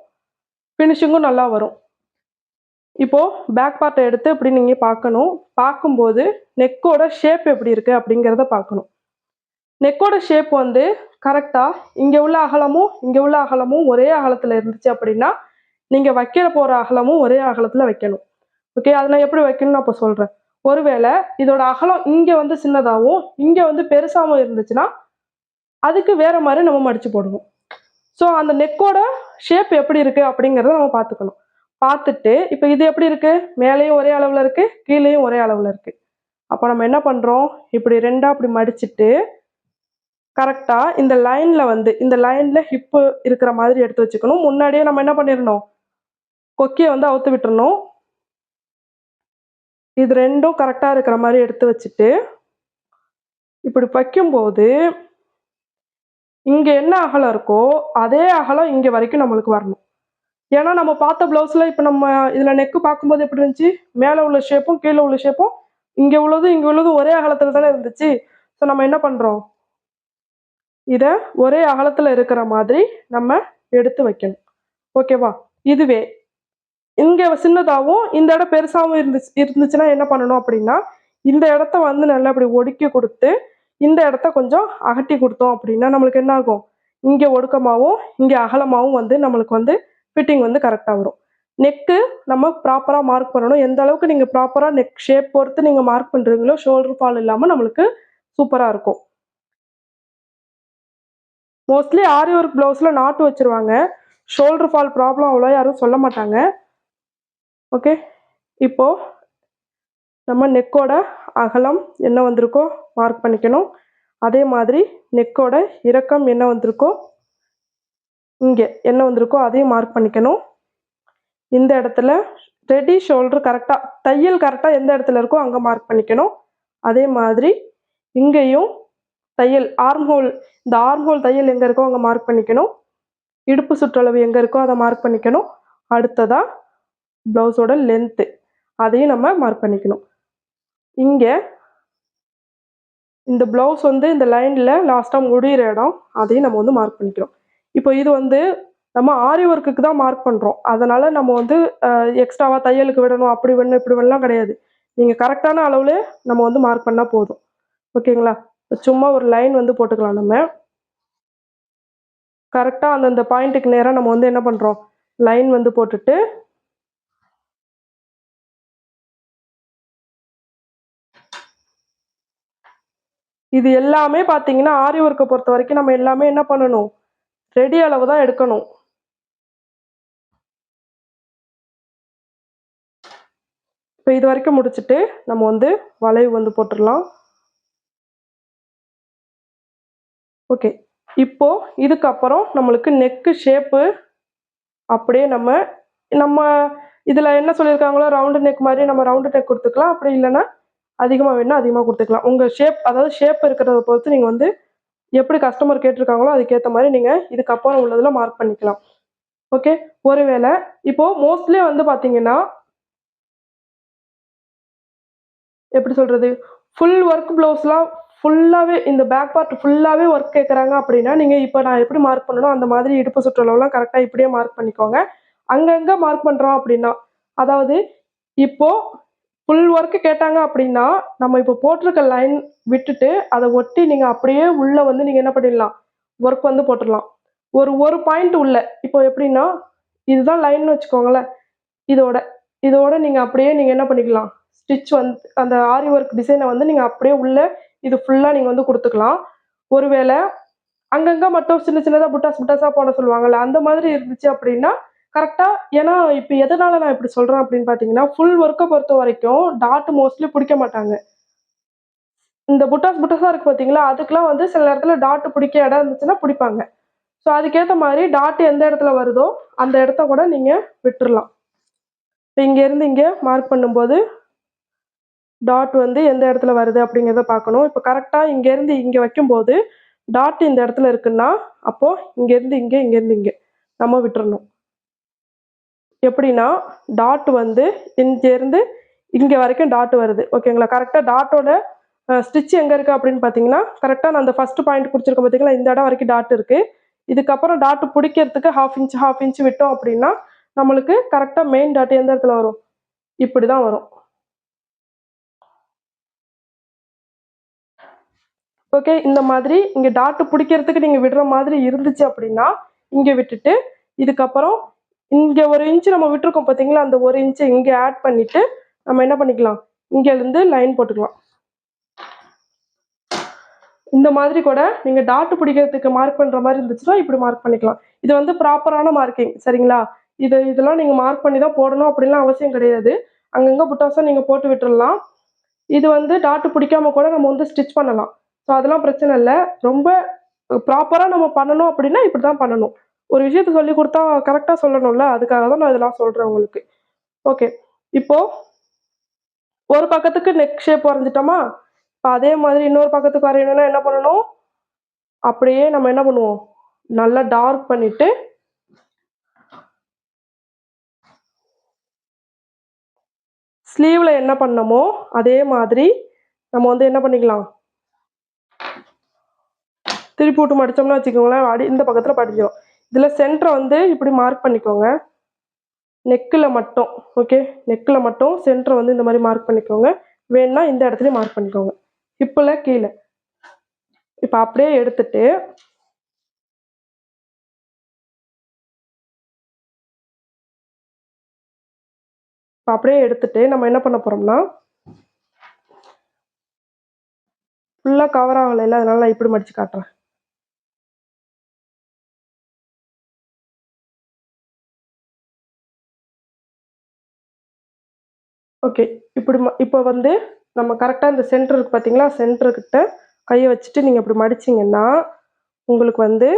S1: ஃபினிஷிங்கும் நல்லா வரும். இப்போது பேக் பார்ட்டை எடுத்து இப்படி நீங்கள் பார்க்கணும். பார்க்கும்போது நெக்கோட ஷேப் எப்படி இருக்குது அப்படிங்கிறத பார்க்கணும். நெக்கோட ஷேப் வந்து கரெக்டாக இங்கே உள்ள அகலமும் இங்கே உள்ள அகலமும் ஒரே அகலத்தில் இருந்துச்சு அப்படின்னா நீங்கள் வைக்கிற போகிற அகலமும் ஒரே அகலத்தில் வைக்கணும். ஓகே, அதை நான் எப்படி வைக்கணும்னு அப்போ சொல்கிறேன். ஒருவேளை இதோட அகலம் இங்கே வந்து சின்னதாகவும் இங்கே வந்து பெருசாகவும் இருந்துச்சுன்னா அதுக்கு வேற மாதிரி நம்ம மடித்து போடணும். ஸோ அந்த நெக்கோட ஷேப் எப்படி இருக்குது அப்படிங்கிறத நம்ம பார்த்துக்கணும். பார்த்துட்டு இப்போ இது எப்படி இருக்குது, மேலேயும் ஒரே அளவில் இருக்குது, கீழேயும் ஒரே அளவில் இருக்குது. அப்போ நம்ம என்ன பண்ணுறோம், இப்படி ரெண்டாக அப்படி மடிச்சுட்டு கரெக்டாக இந்த லைனில் வந்து இந்த லைனில் ஹிப்பு இருக்கிற மாதிரி எடுத்து வச்சுக்கணும். முன்னாடியே நம்ம என்ன பண்ணிடணும், கொக்கியை வந்து அவுத்து விட்டுறணும். இது ரெண்டும் கரெக்டாக இருக்கிற மாதிரி எடுத்து வச்சுட்டு இப்படி வைக்கும்போது இங்கே என்ன அகலம் இருக்கோ அதே அகலம் இங்கே வரைக்கும் நம்மளுக்கு வரணும். ஏன்னா நம்ம பார்த்த ப்ளவுஸில் இப்போ நம்ம இதில் நெக்கு பார்க்கும்போது எப்படி இருந்துச்சு, மேலே உள்ள ஷேப்பும் கீழே உள்ள ஷேப்பும் இங்கே உள்ளதும் ஒரே அகலத்தில் தானே இருந்துச்சு. ஸோ நம்ம என்ன பண்ணுறோம், இதை ஒரே அகலத்தில் இருக்கிற மாதிரி நம்ம எடுத்து வைக்கணும். ஓகேவா, இதுவே இங்கே சின்னதாகவும் இந்த இடம் பெருசாகவும் இருந்துச்சுன்னா என்ன பண்ணணும் அப்படின்னா இந்த இடத்த வந்து நல்லா இப்படி ஒடுக்கி கொடுத்து இந்த இடத்த கொஞ்சம் அகட்டி கொடுத்தோம் அப்படின்னா நம்மளுக்கு என்ன ஆகும், இங்கே ஒடுக்கமாகவும் இங்கே அகலமாகவும் வந்து நம்மளுக்கு வந்து ஃபிட்டிங் வந்து கரெக்டாக வரும். நெக்கு நம்ம ப்ராப்பராக மார்க் பண்ணணும். எந்த அளவுக்கு நீங்கள் ப்ராப்பராக நெக் ஷேப் பொறுத்து நீங்கள் மார்க் பண்ணுறீங்களோ ஷோல்டர் ஃபால் இல்லாமல் நம்மளுக்கு சூப்பராக இருக்கும். மோஸ்ட்லி ஆரி ஒர்க் ப்ளவுஸில் நாட்டு வச்சுருவாங்க, ஷோல்டர் ஃபால் ப்ராப்ளம் அவ்வளோ யாரும் சொல்ல மாட்டாங்க. ஓகே, இப்போது நம்ம நெக்கோட அகலம் என்ன வந்திருக்கோ மார்க் பண்ணிக்கணும். அதே மாதிரி நெக்கோட இறக்கம் என்ன வந்திருக்கோ இங்கே என்ன வந்திருக்கோ அதையும் மார்க் பண்ணிக்கணும். இந்த இடத்துல ரெடி ஷோல்டர் கரெக்டாக தையல் கரெக்டாக எந்த இடத்துல இருக்கோ அங்கே மார்க் பண்ணிக்கணும். அதே மாதிரி இங்கேயும் தையல் ஆர்ம்ஹோல், இந்த ஆர்ம்ஹோல் தையல் எங்கே இருக்கோ அங்கே மார்க் பண்ணிக்கணும். இடுப்பு சுற்றளவு எங்கே இருக்கோ அதை மார்க் பண்ணிக்கணும். அடுத்ததாக ப்ளவுஸோட லென்த்து அதையும் நம்ம மார்க் பண்ணிக்கணும். இங்கே இந்த ப்ளவுஸ் வந்து இந்த லைனில் லாஸ்ட்டாக முடிகிற இடம் அதையும் நம்ம வந்து மார்க் பண்ணிக்கிறோம். இப்போ இது வந்து நம்ம ஆரி ஒர்க்குக்கு தான் மார்க் பண்ணுறோம். அதனால் நம்ம வந்து எக்ஸ்ட்ராவாக தையலுக்கு விடணும் அப்படி வேணும் இப்படி வேணும்லாம் கிடையாது. நீங்கள் கரெக்டான அளவில் நம்ம வந்து மார்க் பண்ணால் போதும். ஓகேங்களா, சும்மா ஒரு லைன் வந்து போட்டுக்கலாம். நம்ம கரெக்டாக அந்தந்த பாயிண்ட்டுக்கு நேராக நம்ம வந்து என்ன பண்ணுறோம், லைன் வந்து போட்டுட்டு இது எல்லாமே பார்த்தீங்கன்னா ஆரி ஒர்க்கை பொறுத்த வரைக்கும் நம்ம எல்லாமே என்ன பண்ணணும், ரெடி அளவு தான் எடுக்கணும். இப்போ இது வரைக்கும் முடிச்சுட்டு நம்ம வந்து வளைவு வந்து போட்டுடலாம். ஓகே, இப்போ இதுக்கப்புறம் நம்மளுக்கு நெக்கு ஷேப்பு அப்படியே நம்ம நம்ம இதில் என்ன சொல்லியிருக்காங்களோ ரவுண்டு நெக் மாதிரி நம்ம ரவுண்டு நெக் கொடுத்துக்கலாம். அப்படி இல்லைன்னா அதிகமாக வேணும்னா அதிகமாக கொடுத்துக்கலாம். உங்கள் ஷேப், அதாவது ஷேப் இருக்கிறத பொறுத்து நீங்கள் வந்து எப்படி கஸ்டமர் கேட்டிருக்காங்களோ அதுக்கேற்ற மாதிரி நீங்கள் இதுக்கப்புறம் உள்ளதில் மார்க் பண்ணிக்கலாம். ஓகே, ஒருவேளை இப்போது மோஸ்ட்லி வந்து பார்த்தீங்கன்னா எப்படி சொல்கிறது, ஃபுல் ஒர்க் ப்ளவுஸ்லாம் ஃபுல்லாவே இந்த பேக் பார்ட் ஃபுல்லாவே ஒர்க் கேட்குறாங்க அப்படின்னா, நீங்க இப்ப நான் எப்படி மார்க் பண்ணனோ, அந்த மாதிரி இடுப்பு சுற்றளவுலாம் கரெக்ட்டா இப்படியே மார்க் பண்ணிக்கோங்க. அங்கங்க மார்க் பண்றோம் அப்படின்னா, அதாவது இப்போ ஃபுல் ஒர்க் கேட்டாங்க அப்படின்னா, நம்ம இப்போ போட்டிருக்க லைன் விட்டுட்டு, அத ஒட்டி நீங்க அப்படியே உள்ள வந்து நீங்க என்ன பண்ணிடலாம், ஒர்க் வந்து போட்டுறலாம். ஒரு ஒரு பாயிண்ட் உள்ள. இப்போ எப்படின்னா, இதுதான் லைன்னு வச்சுக்கோங்களேன். இதோட இதோட நீங்க அப்படியே நீங்க என்ன பண்ணிக்கலாம், ஸ்டிச் வந்து அந்த ஆரி ஒர்க் டிசைன வந்து நீங்க அப்படியே உள்ள இது ஃபுல்லா நீங்க வந்து குடுத்துக்கலாம். ஒருவேள அங்கங்க மட்டும் சின்ன சின்னதா புட்டாஸ் புட்டாஸா போட சொல்லுவாங்கல்ல, அந்த மாதிரி இருந்துச்சு அப்படின்னா, கரெக்ட்டா ஏன்னா இப்ப எதனால நான் இப்படி சொல்றேன் அப்படின்னு பார்த்தீங்கன்னா, ஃபுல் ஒர்க்க பொறுத்தவரைக்கும் டாட் மோஸ்ட்லி புடிக்க மாட்டாங்க. இந்த புட்டாஸ் புட்டாஸா இருக்கு பார்த்தீங்களா, அதுக்கெல்லாம் வந்து சில நேரத்துல டாட் புடிக்க இடம் இருந்துச்சுன்னா புடிப்பாங்க. ஸோ அதுக்கேத்த மாரி டாட் எந்த இடத்துல வருதோ, அந்த இடத்த கூட நீங்க விட்டுறலாம். இப்ப இங்க இருந்து இங்க மார்க் பண்ணும்போது, டாட் வந்து எந்த இடத்துல வருது அப்படிங்கிறத பார்க்கணும். இப்ப கரெக்ட்டா இங்கேருந்து இங்க வைக்கும்போது, டாட் இந்த இடத்துல இருக்குன்னா, அப்போ இங்கேருந்து இங்க, இங்கேருந்து இங்க நம்ம விட்டுறணும். எப்படின்னா, டாட் வந்து இங்கேருந்து இங்க வரைக்கும் டாட் வருது. ஓகேங்களா? கரெக்ட்டா டாட்டோட ஸ்டிச் எங்க இருக்கு அப்படின்னு பார்த்தீங்கன்னா, கரெக்ட்டா நான் அந்த ஃபர்ஸ்ட் பாயிண்ட் குடுத்துருக்கேன் பார்த்தீங்களா, இந்த இடம் வரைக்கும் டாட் இருக்கு. இதுக்கப்புறம் டாட் புடிக்கிறதுக்கு 1/2 இன்ச் விட்டோம் அப்படின்னா, நம்மளுக்கு கரெக்ட்டா மெயின் டாட் எந்த இடத்துல வரும்? இப்படிதான் வரும். ஓகே. இந்த மாதிரி இங்க டாட் புடிக்கிறதுக்கு நீங்க விடுற மாதிரி இருந்துச்சு அப்படின்னா, இங்க விட்டுட்டு, இதுக்கப்புறம் இங்க 1 இன்ச் நம்ம விட்டுருக்கோம் பார்த்தீங்களா, அந்த 1 இன்ச்ச இங்க ஆட் பண்ணிட்டு, நம்ம என்ன பண்ணிக்கலாம், இங்க இருந்து லைன் போட்டுக்கலாம். இந்த மாதிரி கூட நீங்க டாட் பிடிக்கிறதுக்கு மார்க் பண்ற மாரி இருந்துச்சுன்னா, இப்படி மார்க் பண்ணிக்கலாம். இது வந்து ப்ராப்பரான மார்க்கிங் சரிங்களா? இதெல்லாம் நீங்க மார்க் பண்ணி தான் போடணும் அப்படின்லாம் அவசியம் கிடையாது. அங்கங்க புட்டாஸா நீங்க போட்டு விட்டுறலாம். இது வந்து டாட் பிடிக்காம கூட நம்ம வந்து ஸ்டிச் பண்ணலாம். ஸோ அதெல்லாம் பிரச்சனை இல்ல. ரொம்ப ப்ராப்பரா நம்ம பண்ணணும் அப்படின்னா, இப்படிதான் பண்ணணும். ஒரு விஷயத்த சொல்லிக் குடுத்தா கரெக்ட்டா சொல்லணும்ல. அதுக்காக தான் நான் இதெல்லாம் சொல்றேன் உங்களுக்கு. ஓகே. இப்போ ஒரு பக்கத்துக்கு நெக் ஷேப் வரைஞ்சுட்டோமா? இப்ப அதே மாதிரி இன்னொரு பக்கத்துக்கு வரையணும்னா என்ன பண்ணணும்? அப்படியே நம்ம என்ன பண்ணுவோம்? நல்லா டார்க் பண்ணிட்டு, ஸ்லீவ்ல என்ன பண்ணோமோ, அதே மாதிரி நம்ம வந்து என்ன பண்ணிக்கலாம்? திருப்பி விட்டு மடிச்சோம்னா வச்சுக்கோங்களேன், இந்த பக்கத்துல படிஞ்சிரும். இதுல சென்டர வந்து இப்படி மார்க் பண்ணிக்கோங்க. நெக்ல மட்டும். ஓகே. நெக்ல மட்டும் சென்டர வந்து இந்த மாரி மார்க் பண்ணிக்கோங்க. வேணும்னா இந்த இடத்துலயும் மார்க் பண்ணிக்கோங்க. ஹிப்ல கீழ. இப்ப அப்படியே எடுத்துட்டு, நம்ம என்ன பண்ண போறோம்னா, ஃபுல்லா கவர் ஆகலைல்ல, அதனால நான் இப்படி மடிச்சு காட்டுறேன். ஓகே. இப்ப வந்து நம்ம கரெக்ட்டா இந்த சென்டர் இருக்கு பார்த்தீங்களா? சென்டர் கிட்ட கைய வச்சுட்டு நீங்க இப்படி மடிச்சீங்கன்னா, உங்களுக்கு வந்து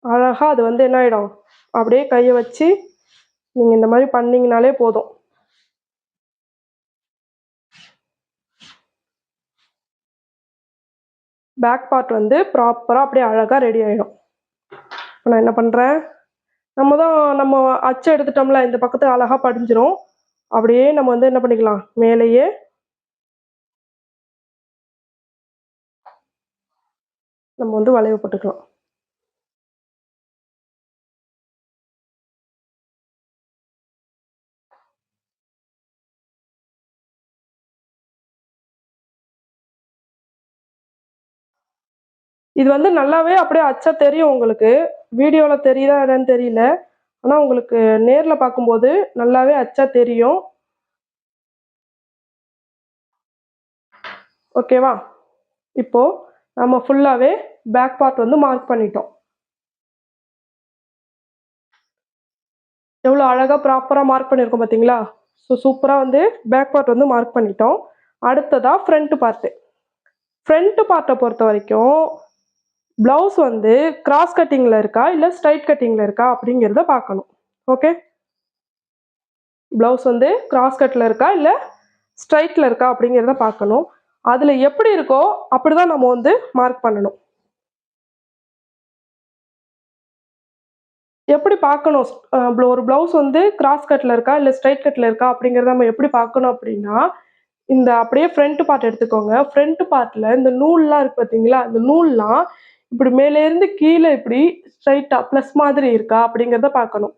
S1: அழகா அது வந்து என்ன ஆயிடும்? அப்படியே கைய வச்சு நீங்க இந்த மாரி பண்ணீங்கனாலே போதும். பேக் பார்ட் வந்து ப்ராப்பரா அப்படியே அழகா ரெடி ஆயிடும். இப்ப நான் என்ன பண்றேன்? நம்ம அச்சு எடுத்துட்டோம்ல, இந்த பக்கத்து அழகா படிஞ்சிரும். அப்படியே நம்ம வந்து என்ன பண்ணிக்கலாம்? மேலேயே நம்ம வந்து வளைவு போட்டுக்கலாம். இது வந்து நல்லாவே அப்படியே அச்சா தெரியும் உங்களுக்கு. வீடியோல தெரியுதா என்னன்னு தெரியல. ஆனா உங்களுக்கு நேர்ல பார்க்கும்போது நல்லாவே அச்சா தெரியும். ஓகேவா? இப்போ நம்ம ஃபுல்லாவே பேக் பார்ட் வந்து மார்க் பண்ணிட்டோம். எவ்வளோ அழகா ப்ராப்பரா மார்க் பண்ணியிருக்கோம் பார்த்தீங்களா? ஸோ சூப்பரா வந்து பேக் பார்ட் வந்து மார்க் பண்ணிட்டோம். அடுத்ததா ஃப்ரண்ட் பார்ட்டு. ஃப்ரண்ட் பார்ட்ட பொறுத்தவரைக்கும், ப்ளவுஸ் வந்து கிராஸ் கட்டிங்ல இருக்கா? இல்ல ஸ்ட்ரெய்ட் கட்டிங்ல இருக்கா? அப்படிங்கிறத பார்க்கணும். ஓகே. ப்ளவுஸ் வந்து கிராஸ் கட்ல இருக்கா? இல்ல ஸ்ட்ரெய்ட்ல இருக்கா? அப்படிங்கிறத பார்க்கணும். அதுல எப்படி இருக்கோ, அப்படிதான் நம்ம வந்து மார்க் பண்ணணும். எப்படி பார்க்கணும்? ஒரு ப்ளவுஸ் வந்து கிராஸ் கட்ல இருக்கா? இல்ல ஸ்ட்ரெய்ட் கட்ல இருக்கா? அப்படிங்கிறத நம்ம எப்படி பார்க்கணும் அப்படின்னா, இந்த அப்படியே ஃப்ரண்ட் பார்ட் எடுத்துக்கோங்க. ஃப்ரண்ட் பார்ட்ல இந்த நூல்லாம் இருக்கு பார்த்தீங்களா? இந்த நூல்லாம் இப்படி மேலேருந்து கீழே இப்படி ஸ்ட்ரைட்டா ப்ளஸ் மாதிரி இருக்கா? அப்படிங்கிறத பார்க்கணும்.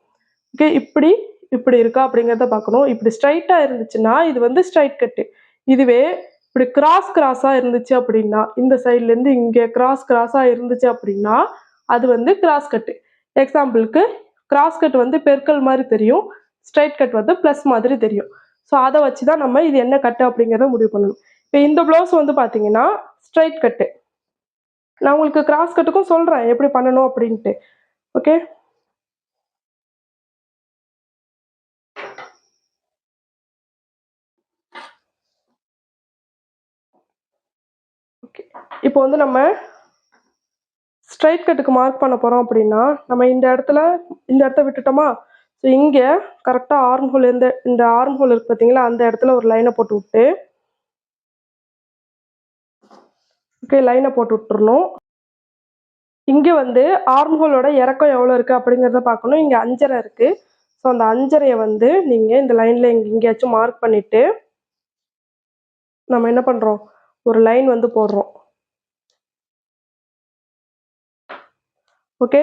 S1: ஓகே. இப்படி இப்படி இருக்கா? அப்படிங்கிறத பார்க்கணும். இப்படி ஸ்ட்ரைட்டா இருந்துச்சுன்னா, இது வந்து ஸ்ட்ரைட் கட்டு. இதுவே இப்படி கிராஸா இருந்துச்சு அப்படின்னா, இந்த சைட்லேருந்து இங்க கிராஸா இருந்துச்சு அப்படின்னா, அது வந்து கிராஸ் கட்டு. எக்ஸாம்பிளுக்கு கிராஸ் கட் வந்து பெருக்கல் மாரி தெரியும். ஸ்ட்ரைட் கட் வந்து ப்ளஸ் மாதிரி தெரியும். ஸோ அத வச்சு தான் நம்ம இது என்ன கட்டு அப்படிங்கிறத முடிவு பண்ணணும். இப்ப இந்த ப்ளவுஸ் வந்து பார்த்தீங்கன்னா, ஸ்ட்ரைட் கட்டு. நான் உங்களுக்கு கிராஸ் கட்டுக்கும் சொல்றேன் எப்படி பண்ணணும் அப்படின்ட்டு. ஓகே. ஓகே. இப்போ வந்து நம்ம ஸ்ட்ரைட் கட்டுக்கு மார்க் பண்ண போறோம் அப்படின்னா, நம்ம இந்த இடத்த விட்டுட்டோமா? ஸோ இங்க கரெக்ட்டா ஆர்ம் ஹோல் இந்த ஆர்ம் ஹோல் இருக்கு பார்த்தீங்களா? அந்த இடத்துல ஒரு லைன போட்டு விட்டு, ஓகே லைன போட்டு விட்டுறணும். இங்க வந்து ஆர்ம் ஹோலோட இறக்கம் எவ்வளோ இருக்கு அப்படிங்கிறத பார்க்கணும். இங்க 5.5 இருக்கு. ஸோ அந்த 5.5 வந்து நீங்க இந்த லைன்ல எங்கேயாச்சும் மார்க் பண்ணிட்டு, நம்ம என்ன பண்றோம்? ஒரு லைன் வந்து போடுறோம். ஓகே.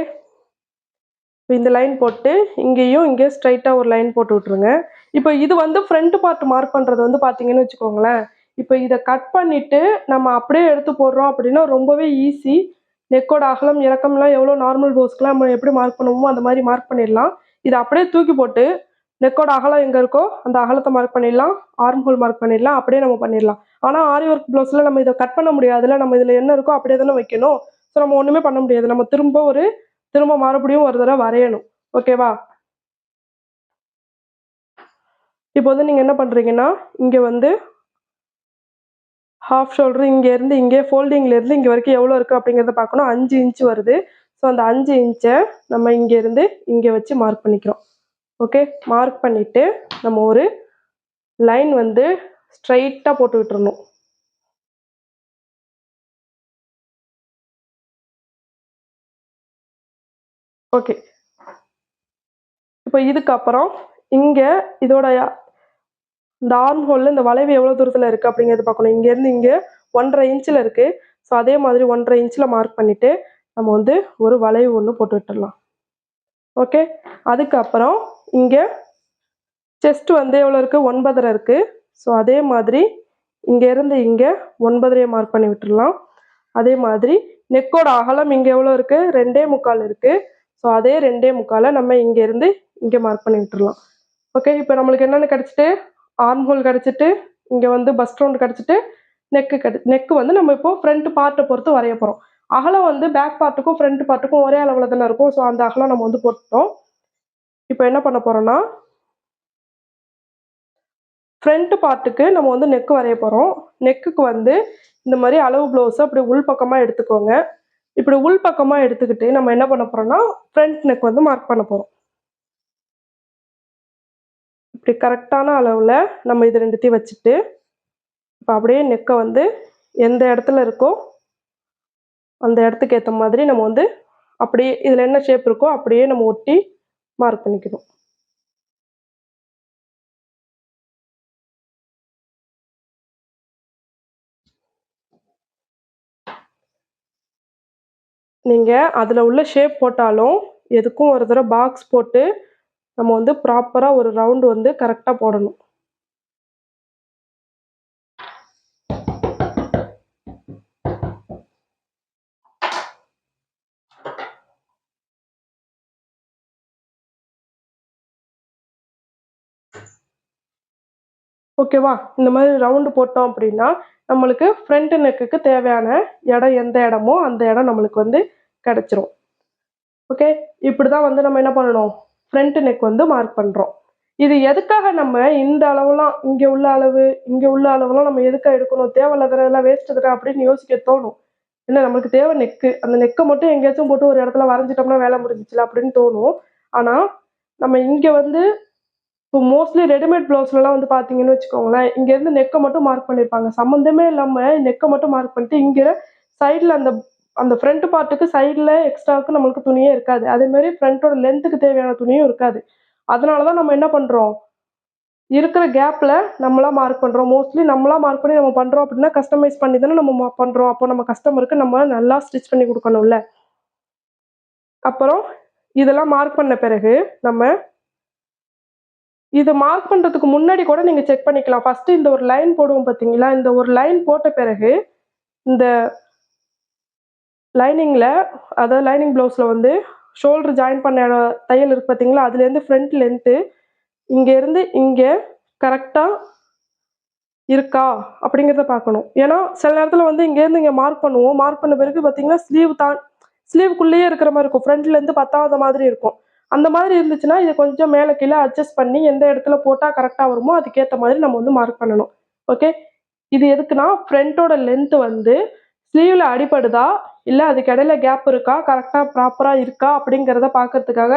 S1: இந்த லைன் போட்டு இங்கேயும் ஸ்ட்ரைட்டா ஒரு லைன் போட்டு விட்டுருங்க. இப்போ இது வந்து ஃப்ரண்ட் பார்ட் மார்க் பண்றது வந்து பார்த்தீங்கன்னு வச்சுக்கோங்களேன். இப்போ இத கட் பண்ணிட்டு நம்ம அப்படியே எடுத்து போடுறோம் அப்படின்னா ரொம்பவே ஈஸி. நெக்கோட அகலம், இறக்கம்லாம் எவ்வளோ நார்மல் ப்ளவுஸ்க்குலாம் நம்ம எப்படி மார்க் பண்ணுவோமோ அந்த மாரி மார்க் பண்ணிடலாம். இத அப்படியே தூக்கி போட்டு நெக்கோட அகலம் எங்க இருக்கோ அந்த அகலத்த மார்க் பண்ணிடலாம். ஆர்ம் ஹோல் மார்க் பண்ணிடலாம். அப்படியே நம்ம பண்ணிடலாம். ஆனா ஆரி ஒர்க் ப்ளவுஸ்ல நம்ம இத கட் பண்ண முடியாதுல்ல. நம்ம இதுல என்ன இருக்கோ அப்படியே தானே வைக்கணும். ஸோ நம்ம ஒண்ணுமே பண்ண முடியாது. நம்ம திரும்ப மறுபடியும் ஒரு தடவ வரையணும். ஓகேவா? இப்போ வந்து நீங்க என்ன பண்றீங்கன்னா, இங்க வந்து ஹாஃப் ஷோல்டர் இங்கேருந்து இங்கே ஃபோல்டிங்லேருந்து இங்க வரைக்கும் எவ்வளோ இருக்கு அப்படிங்கிறத பார்க்கணும். 5 இன்ச் வருது. ஸோ அந்த 5 இன்ச்ச நம்ம இங்கேருந்து இங்க வச்சு மார்க் பண்ணிக்கிறோம். ஓகே. மார்க் பண்ணிட்டு நம்ம ஒரு லைன் வந்து ஸ்ட்ரைட்டா போட்டு விட்டுறணும். ஓகே. இப்போ இதுக்கப்புறம் இங்க இதோட இந்த ஆர்ம் ஹோல்ல இந்த வளைவு எவ்வளோ தூரத்துல இருக்கு அப்படிங்கிறத பார்க்கணும். இங்கேருந்து இங்க 1½ இன்ச்ல இருக்கு. ஸோ அதே மாதிரி 1½ இன்ச்ல மார்க் பண்ணிட்டு, நம்ம வந்து ஒரு வளைவு ஒண்ணு போட்டு விட்டுறலாம். ஓகே. அதுக்கப்புறம் இங்க செஸ்ட் வந்து எவ்வளோ இருக்கு? 9½ இருக்கு. ஸோ அதே மாதிரி இங்கேருந்து இங்க 9½ மார்க் பண்ணி விட்டுறலாம். அதே மாதிரி நெக்கோட அகலம் இங்க எவ்வளோ இருக்கு? 2.25 இருக்கு. ஸோ அதே 2.25 நம்ம இங்கேருந்து இங்க மார்க் பண்ணி விட்டுறலாம். ஓகே. இப்போ நம்மளுக்கு என்னென்ன கிடைச்சிட்டு? ஆர்ம் ஹோல் கிடைச்சிட்டு, இங்க வந்து பஸ்ட் ரவுண்ட் கிடைச்சிட்டு, நெக் வந்து நம்ம இப்போ ஃப்ரண்ட் பார்ட்ட பொறுத்து வரைய போறோம். அகலம் வந்து பேக் பார்ட்டுக்கும், ஃப்ரண்ட் பார்ட்டுக்கும் ஒரே அளவுல தானே இருக்கும். ஸோ அந்த அகலம் நம்ம வந்து போட்டுட்டோம். இப்போ என்ன பண்ண போறோம்னா, ஃப்ரண்ட் பார்ட்டுக்கு நம்ம வந்து நெக் வரைய போறோம். நெக்குக்கு வந்து இந்த மாரி அளவு ப்ளவுஸ அப்படி உள் பக்கமா எடுத்துக்கோங்க. இப்படி உள் பக்கமா எடுத்துக்கிட்டு நம்ம என்ன பண்ண போறோம்னா, ஃப்ரண்ட் நெக் வந்து மார்க் பண்ண போறோம். இப்படி கரெக்ட்டான அளவுல நம்ம இது 2த்தையும் வச்சுட்டு, இப்ப அப்படியே நெக்க வந்து எந்த இடத்துல இருக்கோ, அந்த இடத்துக்கு ஏத்த மாதிரி நம்ம வந்து அப்படியே இதுல என்ன ஷேப் இருக்கோ அப்படியே நம்ம ஒட்டி மார்க் பண்ணிக்கணும். நீங்க அதுல உள்ள ஷேப் போட்டாலும், எதுக்கும் ஒரு தடவ பாக்ஸ் போட்டு நம்ம வந்து ப்ராப்பரா ஒரு ரவுண்ட் வந்து கரெக்ட்டா போடணும். ஓகேவா? இந்த மாதிரி ரவுண்டு போட்டோம் அப்படின்னா, நம்மளுக்கு ஃப்ரண்ட் நெக்குக்கு தேவையான இடம் எந்த இடமோ, அந்த இடம் நம்மளுக்கு வந்து கிடைச்சிரும். ஓகே. இப்படிதான் வந்து நம்ம என்ன பண்ணணும்? ஃப்ரண்ட் நெக் வந்து மார்க் பண்றோம். இது எதுக்காக நம்ம இந்த அளவுலாம் இங்க உள்ள அளவுலாம் நம்ம எதுக்கா எடுக்கணும்? தேவையில்லாத இதெல்லாம் வேஸ்ட் தானே அப்படின்னு யோசிக்க தோணும். இல்ல நம்மளுக்கு தேவை நெக்கு. அந்த நெக்க மட்டும் எங்கேயாச்சும் போட்டு ஒரு இடத்துல வரைஞ்சிட்டோம்னா வேலை முடிஞ்சுச்சுல அப்படின்னு தோணும். ஆனா, நம்ம இங்க வந்து இப்போ மோஸ்ட்லி ரெடிமேட் ப்ளவுஸ்லலாம் வந்து பார்த்தீங்கன்னு வச்சுக்கோங்களேன், இங்கேருந்து நெக்க மட்டும் மார்க் பண்ணியிருப்பாங்க. சம்மந்தமே இல்லாம நெக்க மட்டும் மார்க் பண்ணிட்டு, இங்க சைட்ல அந்த அந்த ஃப்ரண்ட் பார்ட்டுக்கு சைட்ல எக்ஸ்ட்ராவுக்கு நம்மளுக்கு துணியே இருக்காது. அதேமாரி ஃப்ரண்ட்டோட லென்த்துக்கு தேவையான துணியும் இருக்காது. அதனால தான் நம்ம என்ன பண்றோம், இருக்கிற கேப்ல நம்மளா மார்க் பண்றோம். மோஸ்ட்லி நம்மளா மார்க் பண்ணி நம்ம பண்றோம் அப்படின்னா, கஸ்டமைஸ் பண்ணி தானே நம்ம பண்றோம். அப்போ நம்ம கஸ்டமருக்கு நம்ம நல்லா ஸ்டிச் பண்ணி குடுக்கணும்ல. அப்புறம் இதெல்லாம் மார்க் பண்ண பிறகு, நம்ம இது மார்க் பண்றதுக்கு முன்னாடி கூட நீங்க செக் பண்ணிக்கலாம். ஃபர்ஸ்ட்டு இந்த ஒரு லைன் போடுவோம் பார்த்தீங்களா? இந்த ஒரு லைன் போட்ட பிறகு, இந்த லைனிங்ல அதாவது லைனிங் ப்ளவுஸ்ல வந்து ஷோல்டர் ஜாயின் பண்ண தையல் இருக்கு பார்த்தீங்களா? அதுலேருந்து ஃப்ரண்ட் லென்த்து இங்கேருந்து இங்க கரெக்ட்டா இருக்கா? அப்படிங்கிறத பார்க்கணும். ஏன்னா, சில நேரத்தில வந்து இங்கேருந்து இங்க மார்க் பண்ணுவோம். மார்க் பண்ண பிறகு பார்த்தீங்கன்னா, ஸ்லீவுக்குள்ளேயே இருக்கிற மாரி இருக்கும். ஃப்ரண்ட்லேருந்து பத்தாத மாதிரி இருக்கும். அந்த மாதிரி இருந்துச்சுன்னா, இத கொஞ்சம் மேல கீழ அட்ஜஸ்ட் பண்ணி எந்த இடத்துல போட்டா கரெக்ட்டா வருமோ, அதுக்கேத்த மாதிரி நம்ம வந்து மார்க் பண்ணணும். ஓகே. இது எதுக்குன்னா, ஃப்ரண்ட்டோட லென்த் வந்து ஸ்லீவ்ல அடிபடுதா? இல்ல அதுக்கு இடையில கேப் இருக்கா? கரெக்ட்டா ப்ராப்பரா இருக்கா? அப்படிங்கிறத பார்க்கறதுக்காக,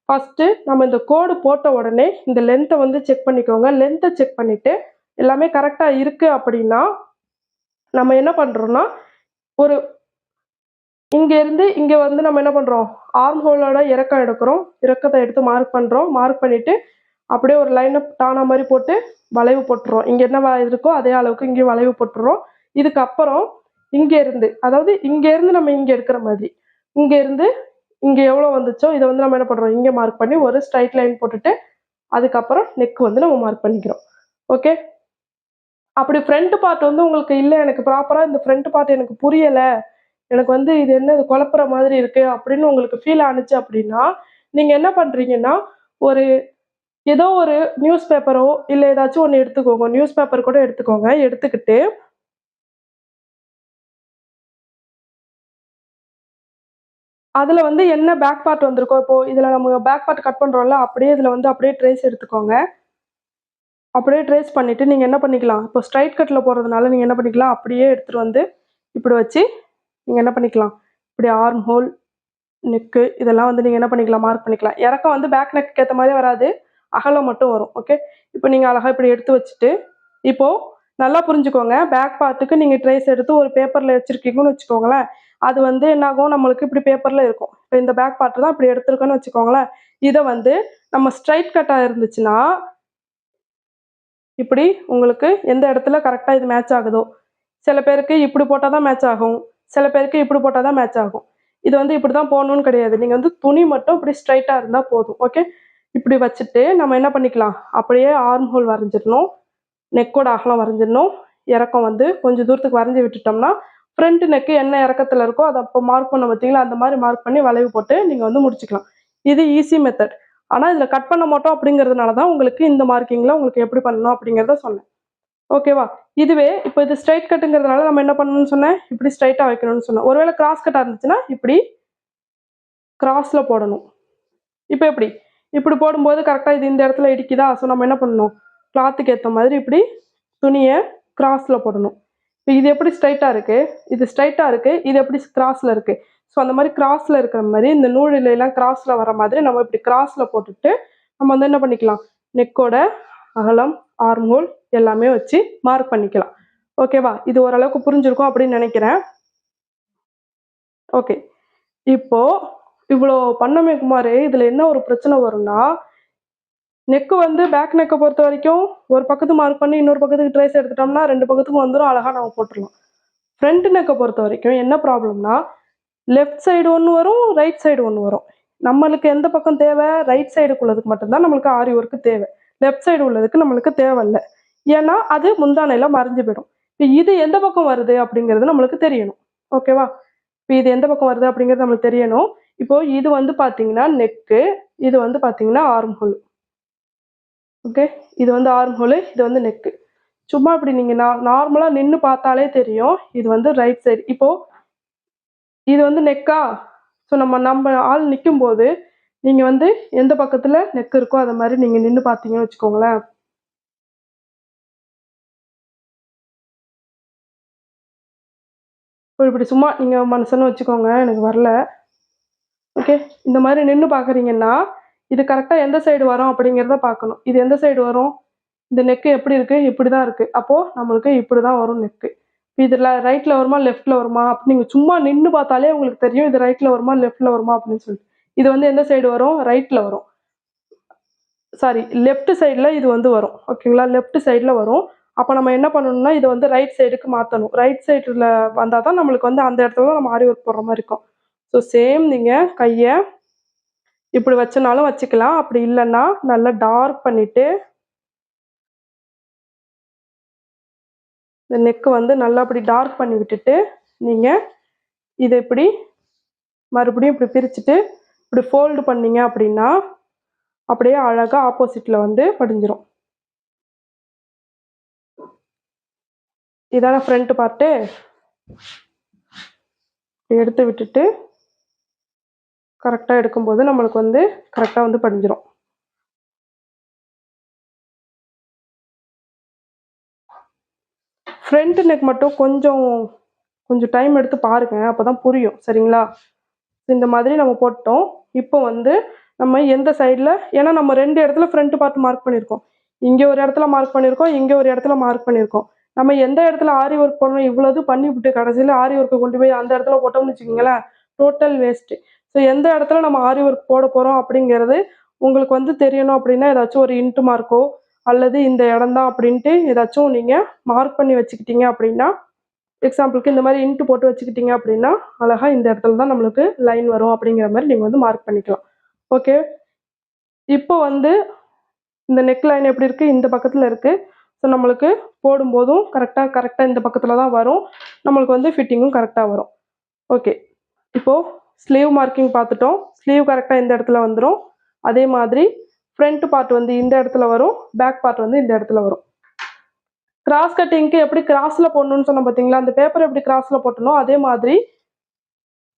S1: ஃபர்ஸ்ட்டு நம்ம இந்த கோடு போட்ட உடனே இந்த லென்த்த வந்து செக் பண்ணிக்கோங்க. லென்த்த செக் பண்ணிட்டு, எல்லாமே கரெக்ட்டா இருக்கு அப்படின்னா, நம்ம என்ன பண்றோம்னா, ஒரு இங்க இருந்து இங்க வந்து நம்ம என்ன பண்றோம்? ஆர்ம் ஹோலோட இறக்கம் எடுக்கிறோம். இறக்கத்த எடுத்து மார்க் பண்றோம். மார்க் பண்ணிட்டு, அப்படியே ஒரு லைன டானா மாரி போட்டு வளைவு போட்டுருறோம். இங்க என்ன இருக்கோ அதே அளவுக்கு இங்கேயும் வளைவு போட்டுருறோம். இதுக்கப்புறம் இங்க இருந்து, அதாவது இங்க இருந்து நம்ம இங்க எடுக்கிற மாதிரி. இங்க இருந்து இங்க எவ்வளோ வந்துச்சோ, இத வந்து நம்ம என்ன பண்றோம்? இங்க மார்க் பண்ணி ஒரு ஸ்ட்ரெய்ட் லைன் போட்டுட்டு, அதுக்கப்புறம் நெக் வந்து நம்ம மார்க் பண்ணிக்கிறோம். ஓகே. அப்படி ஃப்ரண்ட் பார்ட் வந்து உங்களுக்கு இல்ல எனக்கு ப்ராப்பரா இந்த ஃப்ரண்ட் பார்ட் எனக்கு புரியல. எனக்கு வந்து இது என்ன இது குழப்புற மாதிரி இருக்கு அப்படின்னு உங்களுக்கு ஃபீல் ஆனுச்சு அப்படின்னா, நீங்க என்ன பண்றீங்கன்னா, ஒரு ஏதோ ஒரு நியூஸ் பேப்பரோ, இல்ல ஏதாச்சும் ஒண்ணு எடுத்துக்கோங்க. நியூஸ் பேப்பர் கூட எடுத்துக்கோங்க. எடுத்துக்கிட்டு, அதுல வந்து என்ன பேக் பார்ட் வந்திருக்கோ, இப்போ இதுல நம்ம பேக் பார்ட் கட் பண்றோம்ல, அப்படியே இதுல வந்து அப்படியே ட்ரேஸ் எடுத்துக்கோங்க. அப்படியே ட்ரேஸ் பண்ணிட்டு நீங்க என்ன பண்ணிக்கலாம், இப்போ ஸ்ட்ரைட் கட்ல போடுறதுனால நீங்க என்ன பண்ணிக்கலாம், அப்படியே எடுத்துட்டு வந்து இப்படி வச்சு, நீங்க என்ன பண்ணிக்கலாம், இப்படி ஆர்ம் ஹோல், நெக்கு இதெல்லாம் வந்து நீங்க என்ன பண்ணிக்கலாம், மார்க் பண்ணிக்கலாம். இறக்கம் வந்து பேக் நெக்குக்கு ஏத்த மாரி வராது. அகலம் மட்டும் வரும். ஓகே. இப்போ நீங்க அழகா இப்படி எடுத்து வச்சுட்டு, இப்போ நல்லா புரிஞ்சுக்கோங்க. பேக் பார்ட்டுக்கு நீங்க ட்ரேஸ் எடுத்து ஒரு பேப்பர்ல வச்சிருக்கீங்கன்னு வச்சுக்கோங்களேன். அது வந்து என்னாகும், நம்மளுக்கு இப்படி பேப்பர்ல இருக்கும். இப்ப இந்த பேக் பார்ட் தான் இப்படி எடுத்திருக்கோன்னு வச்சுக்கோங்களேன். இத வந்து நம்ம ஸ்ட்ரைட் கட்டா இருந்துச்சுன்னா, இப்படி உங்களுக்கு எந்த இடத்துல கரெக்ட்டா இது மேட்ச் ஆகுதோ, சில பேருக்கு இப்படி போட்டா தான் மேட்ச் ஆகும். சில பேருக்கு இப்படி போட்டா தான் மேட்ச் ஆகும். இது வந்து இப்படி தான் போடணும்னு கிடையாது. நீங்க வந்து துணி மட்டும் இப்படி ஸ்ட்ரைட்டா இருந்தா போதும். ஓகே. இப்படி வச்சுட்டு நம்ம என்ன பண்ணிக்கலாம், அப்படியே ஆர்ம் ஹோல் வரைஞ்சிரணும். நெக்கோட அகலம் வரைஞ்சிடணும். இறக்கம் வந்து கொஞ்சம் தூரத்துக்கு வரைஞ்சு விட்டுட்டோம்னா, ஃப்ரண்ட் நெக் என்ன இறக்கத்துல இருக்கோ, அத அப்போ மார்க் பண்ணோம் பார்த்தீங்களா, அந்த மாரி மார்க் பண்ணி வளைவு போட்டு நீங்க வந்து முடிச்சுக்கலாம். இது ஈஸி மெத்தட். ஆனா, இதுல கட் பண்ண மாட்டோம் அப்படிங்கிறதுனால தான் உங்களுக்கு இந்த மார்க்கிங்ல உங்களுக்கு எப்படி பண்ணணும் அப்படிங்கிறத சொன்னேன். ஓகேவா? இதுவே இப்ப இது ஸ்ட்ரெய்ட் கட்டுங்கிறதுனால நம்ம என்ன பண்ணணும்னு சொன்னேன், இப்படி ஸ்ட்ரெய்ட்டா வைக்கணும்னு சொன்னேன். ஒருவேள கிராஸ் கட்டா இருந்துச்சுன்னா, இப்படி கிராஸ்ல போடணும். இப்ப எப்படி? இப்படி போடும்போது கரெக்ட்டா இது இந்த இடத்துல இடிக்குதா? ஸோ நம்ம என்ன பண்ணணும்? கிளாத்துக்கு ஏத்த மாதிரி இப்படி துணிய கிராஸ்ல போடணும். இப்ப இது எப்படி ஸ்ட்ரெய்ட்டா இருக்கு? இது ஸ்ட்ரெய்ட்டா இருக்கு. இது எப்படி கிராஸ்ல இருக்கு? ஸோ அந்த மாரி கிராஸ்ல இருக்கிற மாரி இந்த நூல் இழைலாம் கிராஸ்ல வர மாதிரி நம்ம இப்படி கிராஸ்ல போட்டுட்டு, நம்ம வந்து என்ன பண்ணிக்கலாம்? நெக்கோட அகலம், ஆர்ம் ஹோல் எல்லாமே வச்சு மார்க் பண்ணிக்கலாம். ஓகேவா? இது ஓரளவுக்கு புரிஞ்சிருக்கும் அப்படின்னு நெனைக்கிறேன். ஓகே. இப்போ இவ்ளோ பண்ணோமே குமாரு, இதுல என்ன ஒரு பிரச்சனை வரும்னா, நெக் வந்து பேக் நெக்க பொறுத்தவரைக்கும், ஒரு பக்கத்து மார்க் பண்ணி இன்னொரு பக்கத்துக்கு ட்ரேஸ் எடுத்துட்டோம்னா, 2 பக்கத்துக்கும் வந்துரும். அழகா நம்ம போட்டுறலாம். ஃப்ரண்ட் நெக்க பொறுத்தவரைக்கும் என்ன ப்ராப்ளம்னா, லெஃப்ட் சைடு ஒண்ணு வரும், ரைட் சைடு ஒண்ணு வரும். நம்மளுக்கு எந்த பக்கம் தேவை? ரைட் சைடுக்கு உள்ளதுக்கு மட்டும் தான் நம்மளுக்கு ஆரி ஒர்க் தேவை. லெஃப்ட் சைடு உள்ளதுக்கு நம்மளுக்கு தேவையில்ல. ஏன்னா, அது முந்தானையில மறைஞ்சு போயிடும். இப்ப இது எந்த பக்கம் வருது அப்படிங்கிறது நம்மளுக்கு தெரியணும். ஓகேவா? இப்ப இது எந்த பக்கம் வருது அப்படிங்கிறது நம்மளுக்கு தெரியணும். இப்போ இது வந்து பார்த்தீங்கன்னா நெக்கு, இது வந்து பார்த்தீங்கன்னா ஆர்ம் ஹோல். ஓகே. இது வந்து ஆர்ம் ஹோலு, இது வந்து நெக்கு. சும்மா இப்படி நீங்க நார்மலா நின்னு பார்த்தாலே தெரியும். இது வந்து ரைட் சைடு. இப்போ இது வந்து நெக்கா? ஸோ நம்ப ஆள் நிக்கும்போது, நீங்க வந்து எந்த பக்கத்துல நெக் இருக்கோ, அத மாரி நீங்க நின்னு பார்த்தீங்கன்னு வச்சுக்கோங்களேன். இப்போ இப்படி சும்மா நீங்க மனசுன்னு வச்சுக்கோங்க. எனக்கு வரல. ஓகே. இந்த மாரி நின்னு பார்க்குறீங்கன்னா, இது கரெக்ட்டா எந்த சைடு வரும் அப்படிங்கிறத பார்க்கணும். இது எந்த சைடு வரும்? இந்த நெக் எப்படி இருக்கு? இப்படி தான் இருக்கு. அப்போ நம்மளுக்கு இப்படி தான் வரும் நெக்கு. இதுல ரைட்ல வருமா? லெஃப்ட்ல வருமா? அப்படி நீங்க சும்மா நின்னு பார்த்தாலே உங்களுக்கு தெரியும். இது ரைட்ல வருமா? லெஃப்ட்ல வருமா? அப்படின்னு சொல்லிட்டு. இது வந்து எந்த சைடு வரும்? ரைட்ல வரும். சாரி லெஃப்ட் சைடில் இது வந்து வரும். ஓகேங்களா, லெஃப்ட் சைடில் வரும். அப்போ நம்ம என்ன பண்ணணும்னா இதை வந்து ரைட் சைடுக்கு மாற்றணும். ரைட் சைடில் வந்தால் தான் நம்மளுக்கு வந்து அந்த இடத்துல தான் நம்ம ஆரி ஒர்க் போடுற மாதிரி இருக்கும். ஸோ சேம் நீங்கள் கையை இப்படி வச்சனாலும் வச்சுக்கலாம். அப்படி இல்லைன்னா நல்லா டார்க் பண்ணிவிட்டு இந்த நெக்கு வந்து நல்லா அப்படி டார்க் பண்ணி விட்டுட்டு நீங்கள் இதை இப்படி மறுபடியும் இப்படி பிரிச்சுட்டு இப்படி ஃபோல்டு பண்ணீங்க அப்படின்னா அப்படியே அழகாக ஆப்போசிட்டில் வந்து படிஞ்சிரும். இதான ஃப்ரண்ட் பார்ட்டு. எடுத்து விட்டுட்டு கரெக்டாக எடுக்கும்போது நம்மளுக்கு வந்து கரெக்டாக வந்து படிஞ்சிரும். ஃப்ரண்ட் நெக் மட்டும் கொஞ்சம் டைம் எடுத்து பாருங்க, அப்போ தான் புரியும். சரிங்களா, இந்த மாதிரி நம்ம போட்டோம். இப்போ வந்து நம்ம எந்த சைடில், ஏன்னா நம்ம 2 இடத்துல ஃப்ரண்ட் பார்ட் மார்க் பண்ணியிருக்கோம். இங்கே ஒரு இடத்துல மார்க் பண்ணியிருக்கோம், இங்கே ஒரு இடத்துல மார்க் பண்ணியிருக்கோம். நம்ம எந்த இடத்துல ஆரி ஒர்க் பண்ணணும் இவ்வளவு பண்ணிவிட்டு கடைசியில் ஆரி ஒர்க்கை கொண்டு போய் அந்த இடத்துல போட்டோம்னு வச்சுக்கோங்களேன், டோட்டல் வேஸ்ட்டு. ஸோ எந்த இடத்துல நம்ம ஆரி ஒர்க் போட போகிறோம் அப்படிங்கிறது உங்களுக்கு வந்து தெரியணும். அப்படின்னா ஏதாச்சும் ஒரு இன்ட்டு மார்க்கோ அல்லது இந்த இடம் தான் அப்படின்ட்டு ஏதாச்சும் நீங்கள் மார்க் பண்ணி வச்சுக்கிட்டீங்க அப்படின்னா, எக்ஸாம்பிளுக்கு இந்த மாதிரி இன்ட்டு போட்டு வச்சுக்கிட்டீங்க அப்படின்னா அழகா இந்த இடத்துல தான் நம்மளுக்கு லைன் வரும் அப்படிங்கிற மாதிரி நீங்கள் வந்து மார்க் பண்ணிக்கலாம். ஓகே, இப்போ வந்து இந்த நெக் லைன் எப்படி இருக்குது, இந்த பக்கத்தில் இருக்குது. ஸோ நம்மளுக்கு போடும்போதும் கரெக்டாக இந்த பக்கத்தில் தான் வரும். நம்மளுக்கு வந்து ஃபிட்டிங்கும் கரெக்டாக வரும். ஓகே, இப்போது ஸ்லீவ் மார்க்கிங் பார்த்துட்டோம். ஸ்லீவ் கரெக்டாக இந்த இடத்துல வந்துடும். அதே மாதிரி ஃப்ரண்ட் பார்ட் வந்து இந்த இடத்துல வரும், பேக் பார்ட் வந்து இந்த இடத்துல வரும். கிராஸ் கட்டிங்க்கு எப்படி கிராஸில் போடணும்னு சொன்ன பார்த்தீங்களா, அந்த பேப்பர் எப்படி கிராஸில் போட்டணும் அதே மாதிரி.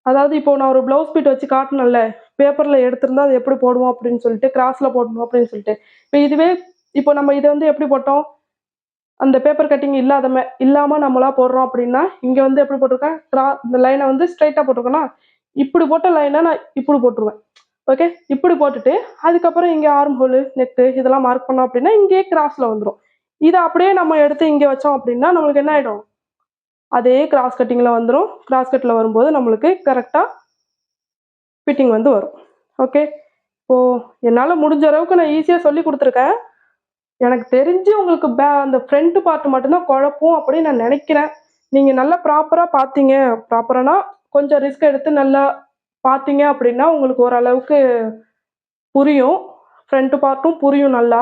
S1: அதாவது இப்போ நான் ஒரு ப்ளவுஸ் பீட் வச்சு காட்டணும்ல, பேப்பரில் எடுத்திருந்தா அது எப்படி போடுவோம் அப்படின்னு சொல்லிட்டு, கிராஸில் போடணும் அப்படின்னு சொல்லிட்டு. இப்போ இதுவே இப்போ நம்ம இதை வந்து எப்படி போட்டோம், அந்த பேப்பர் கட்டிங் இல்லாமல் நம்மளா போடுறோம் அப்படின்னா, இங்கே வந்து எப்படி போட்டிருக்கேன், இந்த லைனை வந்து ஸ்ட்ரைட்டாக போட்டிருக்கேன்னா, இப்படி போட்ட லைனை நான் இப்படி போட்டுருவேன். ஓகே, இப்படி போட்டுட்டு அதுக்கப்புறம் இங்கே ஆர்ம் ஹோலு நெக்கு இதெல்லாம் மார்க் பண்ணோம் அப்படின்னா இங்கேயே கிராஸில் வந்துடும். இதை அப்படியே நம்ம எடுத்து இங்கே வச்சோம் அப்படின்னா நம்மளுக்கு என்ன ஆகிடும், அதே கிராஸ் கட்டிங்கில் வந்துடும். கிராஸ் கட்டில் வரும்போது நம்மளுக்கு கரெக்டாக ஃபிட்டிங் வந்து வரும். ஓகே, இப்போது என்னால் முடிஞ்ச அளவுக்கு நான் ஈஸியாக சொல்லி கொடுத்துருக்கேன். எனக்கு தெரிஞ்சு உங்களுக்கு அந்த ஃப்ரண்ட் பார்ட் மட்டும்தான் குழப்பம் அப்படின்னு நான் நினைக்கிறேன். நீங்கள் நல்லா ப்ராப்பராக பார்த்தீங்க, ப்ராப்பரானா கொஞ்சம் ரிஸ்க் எடுத்து நல்லா பார்த்தீங்க அப்படின்னா உங்களுக்கு ஓரளவுக்கு புரியும். ஃப்ரண்ட் பார்ட்டும் புரியும் நல்லா.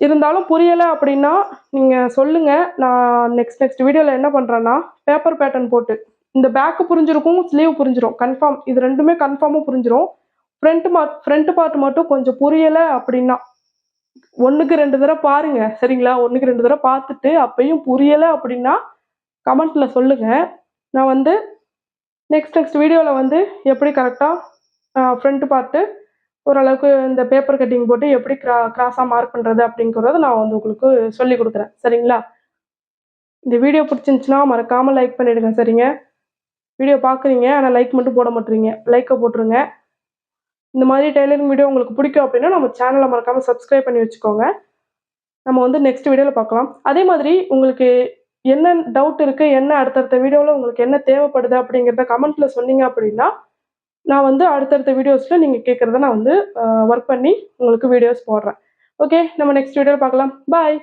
S1: இருந்தாலும் புரியலை அப்படின்னா நீங்கள் சொல்லுங்கள். நான் நெக்ஸ்ட் வீடியோவில் என்ன பண்ணுறேன்னா பேப்பர் பேட்டர்ன் போட்டு இந்த பேக்கு புரிஞ்சிருக்கும், ஸ்லீவ் புரிஞ்சிடும் கன்ஃபார்ம். இது ரெண்டுமே கன்ஃபார்மாக புரிஞ்சிடும். ஃப்ரண்ட் பார்ட் மட்டும் கொஞ்சம் புரியலை அப்படின்னா 1க்கு 2 தடவை பாருங்க. சரிங்களா, 1க்கு 2 தடவை பார்த்துட்டு அப்பயும் புரியலை அப்படின்னா கமெண்ட்டில் சொல்லுங்கள். நான் வந்து நெக்ஸ்ட் வீடியோவில் வந்து எப்படி கரெக்டாக ஃப்ரண்ட் பார்ட்டு ஓரளவுக்கு இந்த பேப்பர் கட்டிங் போட்டு எப்படி கிராஸாக மார்க் பண்ணுறது அப்படிங்கிறத நான் வந்து உங்களுக்கு சொல்லி கொடுக்குறேன். சரிங்களா, இந்த வீடியோ பிடிச்சிருந்துச்சுன்னா மறக்காமல் லைக் பண்ணிவிடுங்க. சரிங்க, வீடியோ பார்க்குறீங்க ஆனால் லைக் மட்டும் போட மாட்டேறீங்க, லைக்கை போட்டுருங்க. இந்த மாதிரி டெய்லரிங் வீடியோ உங்களுக்கு பிடிக்கும் அப்படின்னா நம்ம சேனலை மறக்காமல் சப்ஸ்கிரைப் பண்ணி வச்சுக்கோங்க. நம்ம வந்து நெக்ஸ்ட் வீடியோவில் பார்க்கலாம். அதே மாதிரி உங்களுக்கு என்ன டவுட் இருக்குது, என்ன அடுத்தடுத்த வீடியோவில் உங்களுக்கு என்ன தேவைப்படுது அப்படிங்கிறத கமெண்ட்டில் சொன்னீங்க அப்படின்னா நான் வந்து அடுத்தடுத்த வீடியோஸில் நீங்கள் கேட்குறத நான் வந்து ஒர்க் பண்ணி உங்களுக்கு வீடியோஸ் போடுறேன். ஓகே, நம்ம நெக்ஸ்ட் வீடியோவில் பார்க்கலாம். பாய்.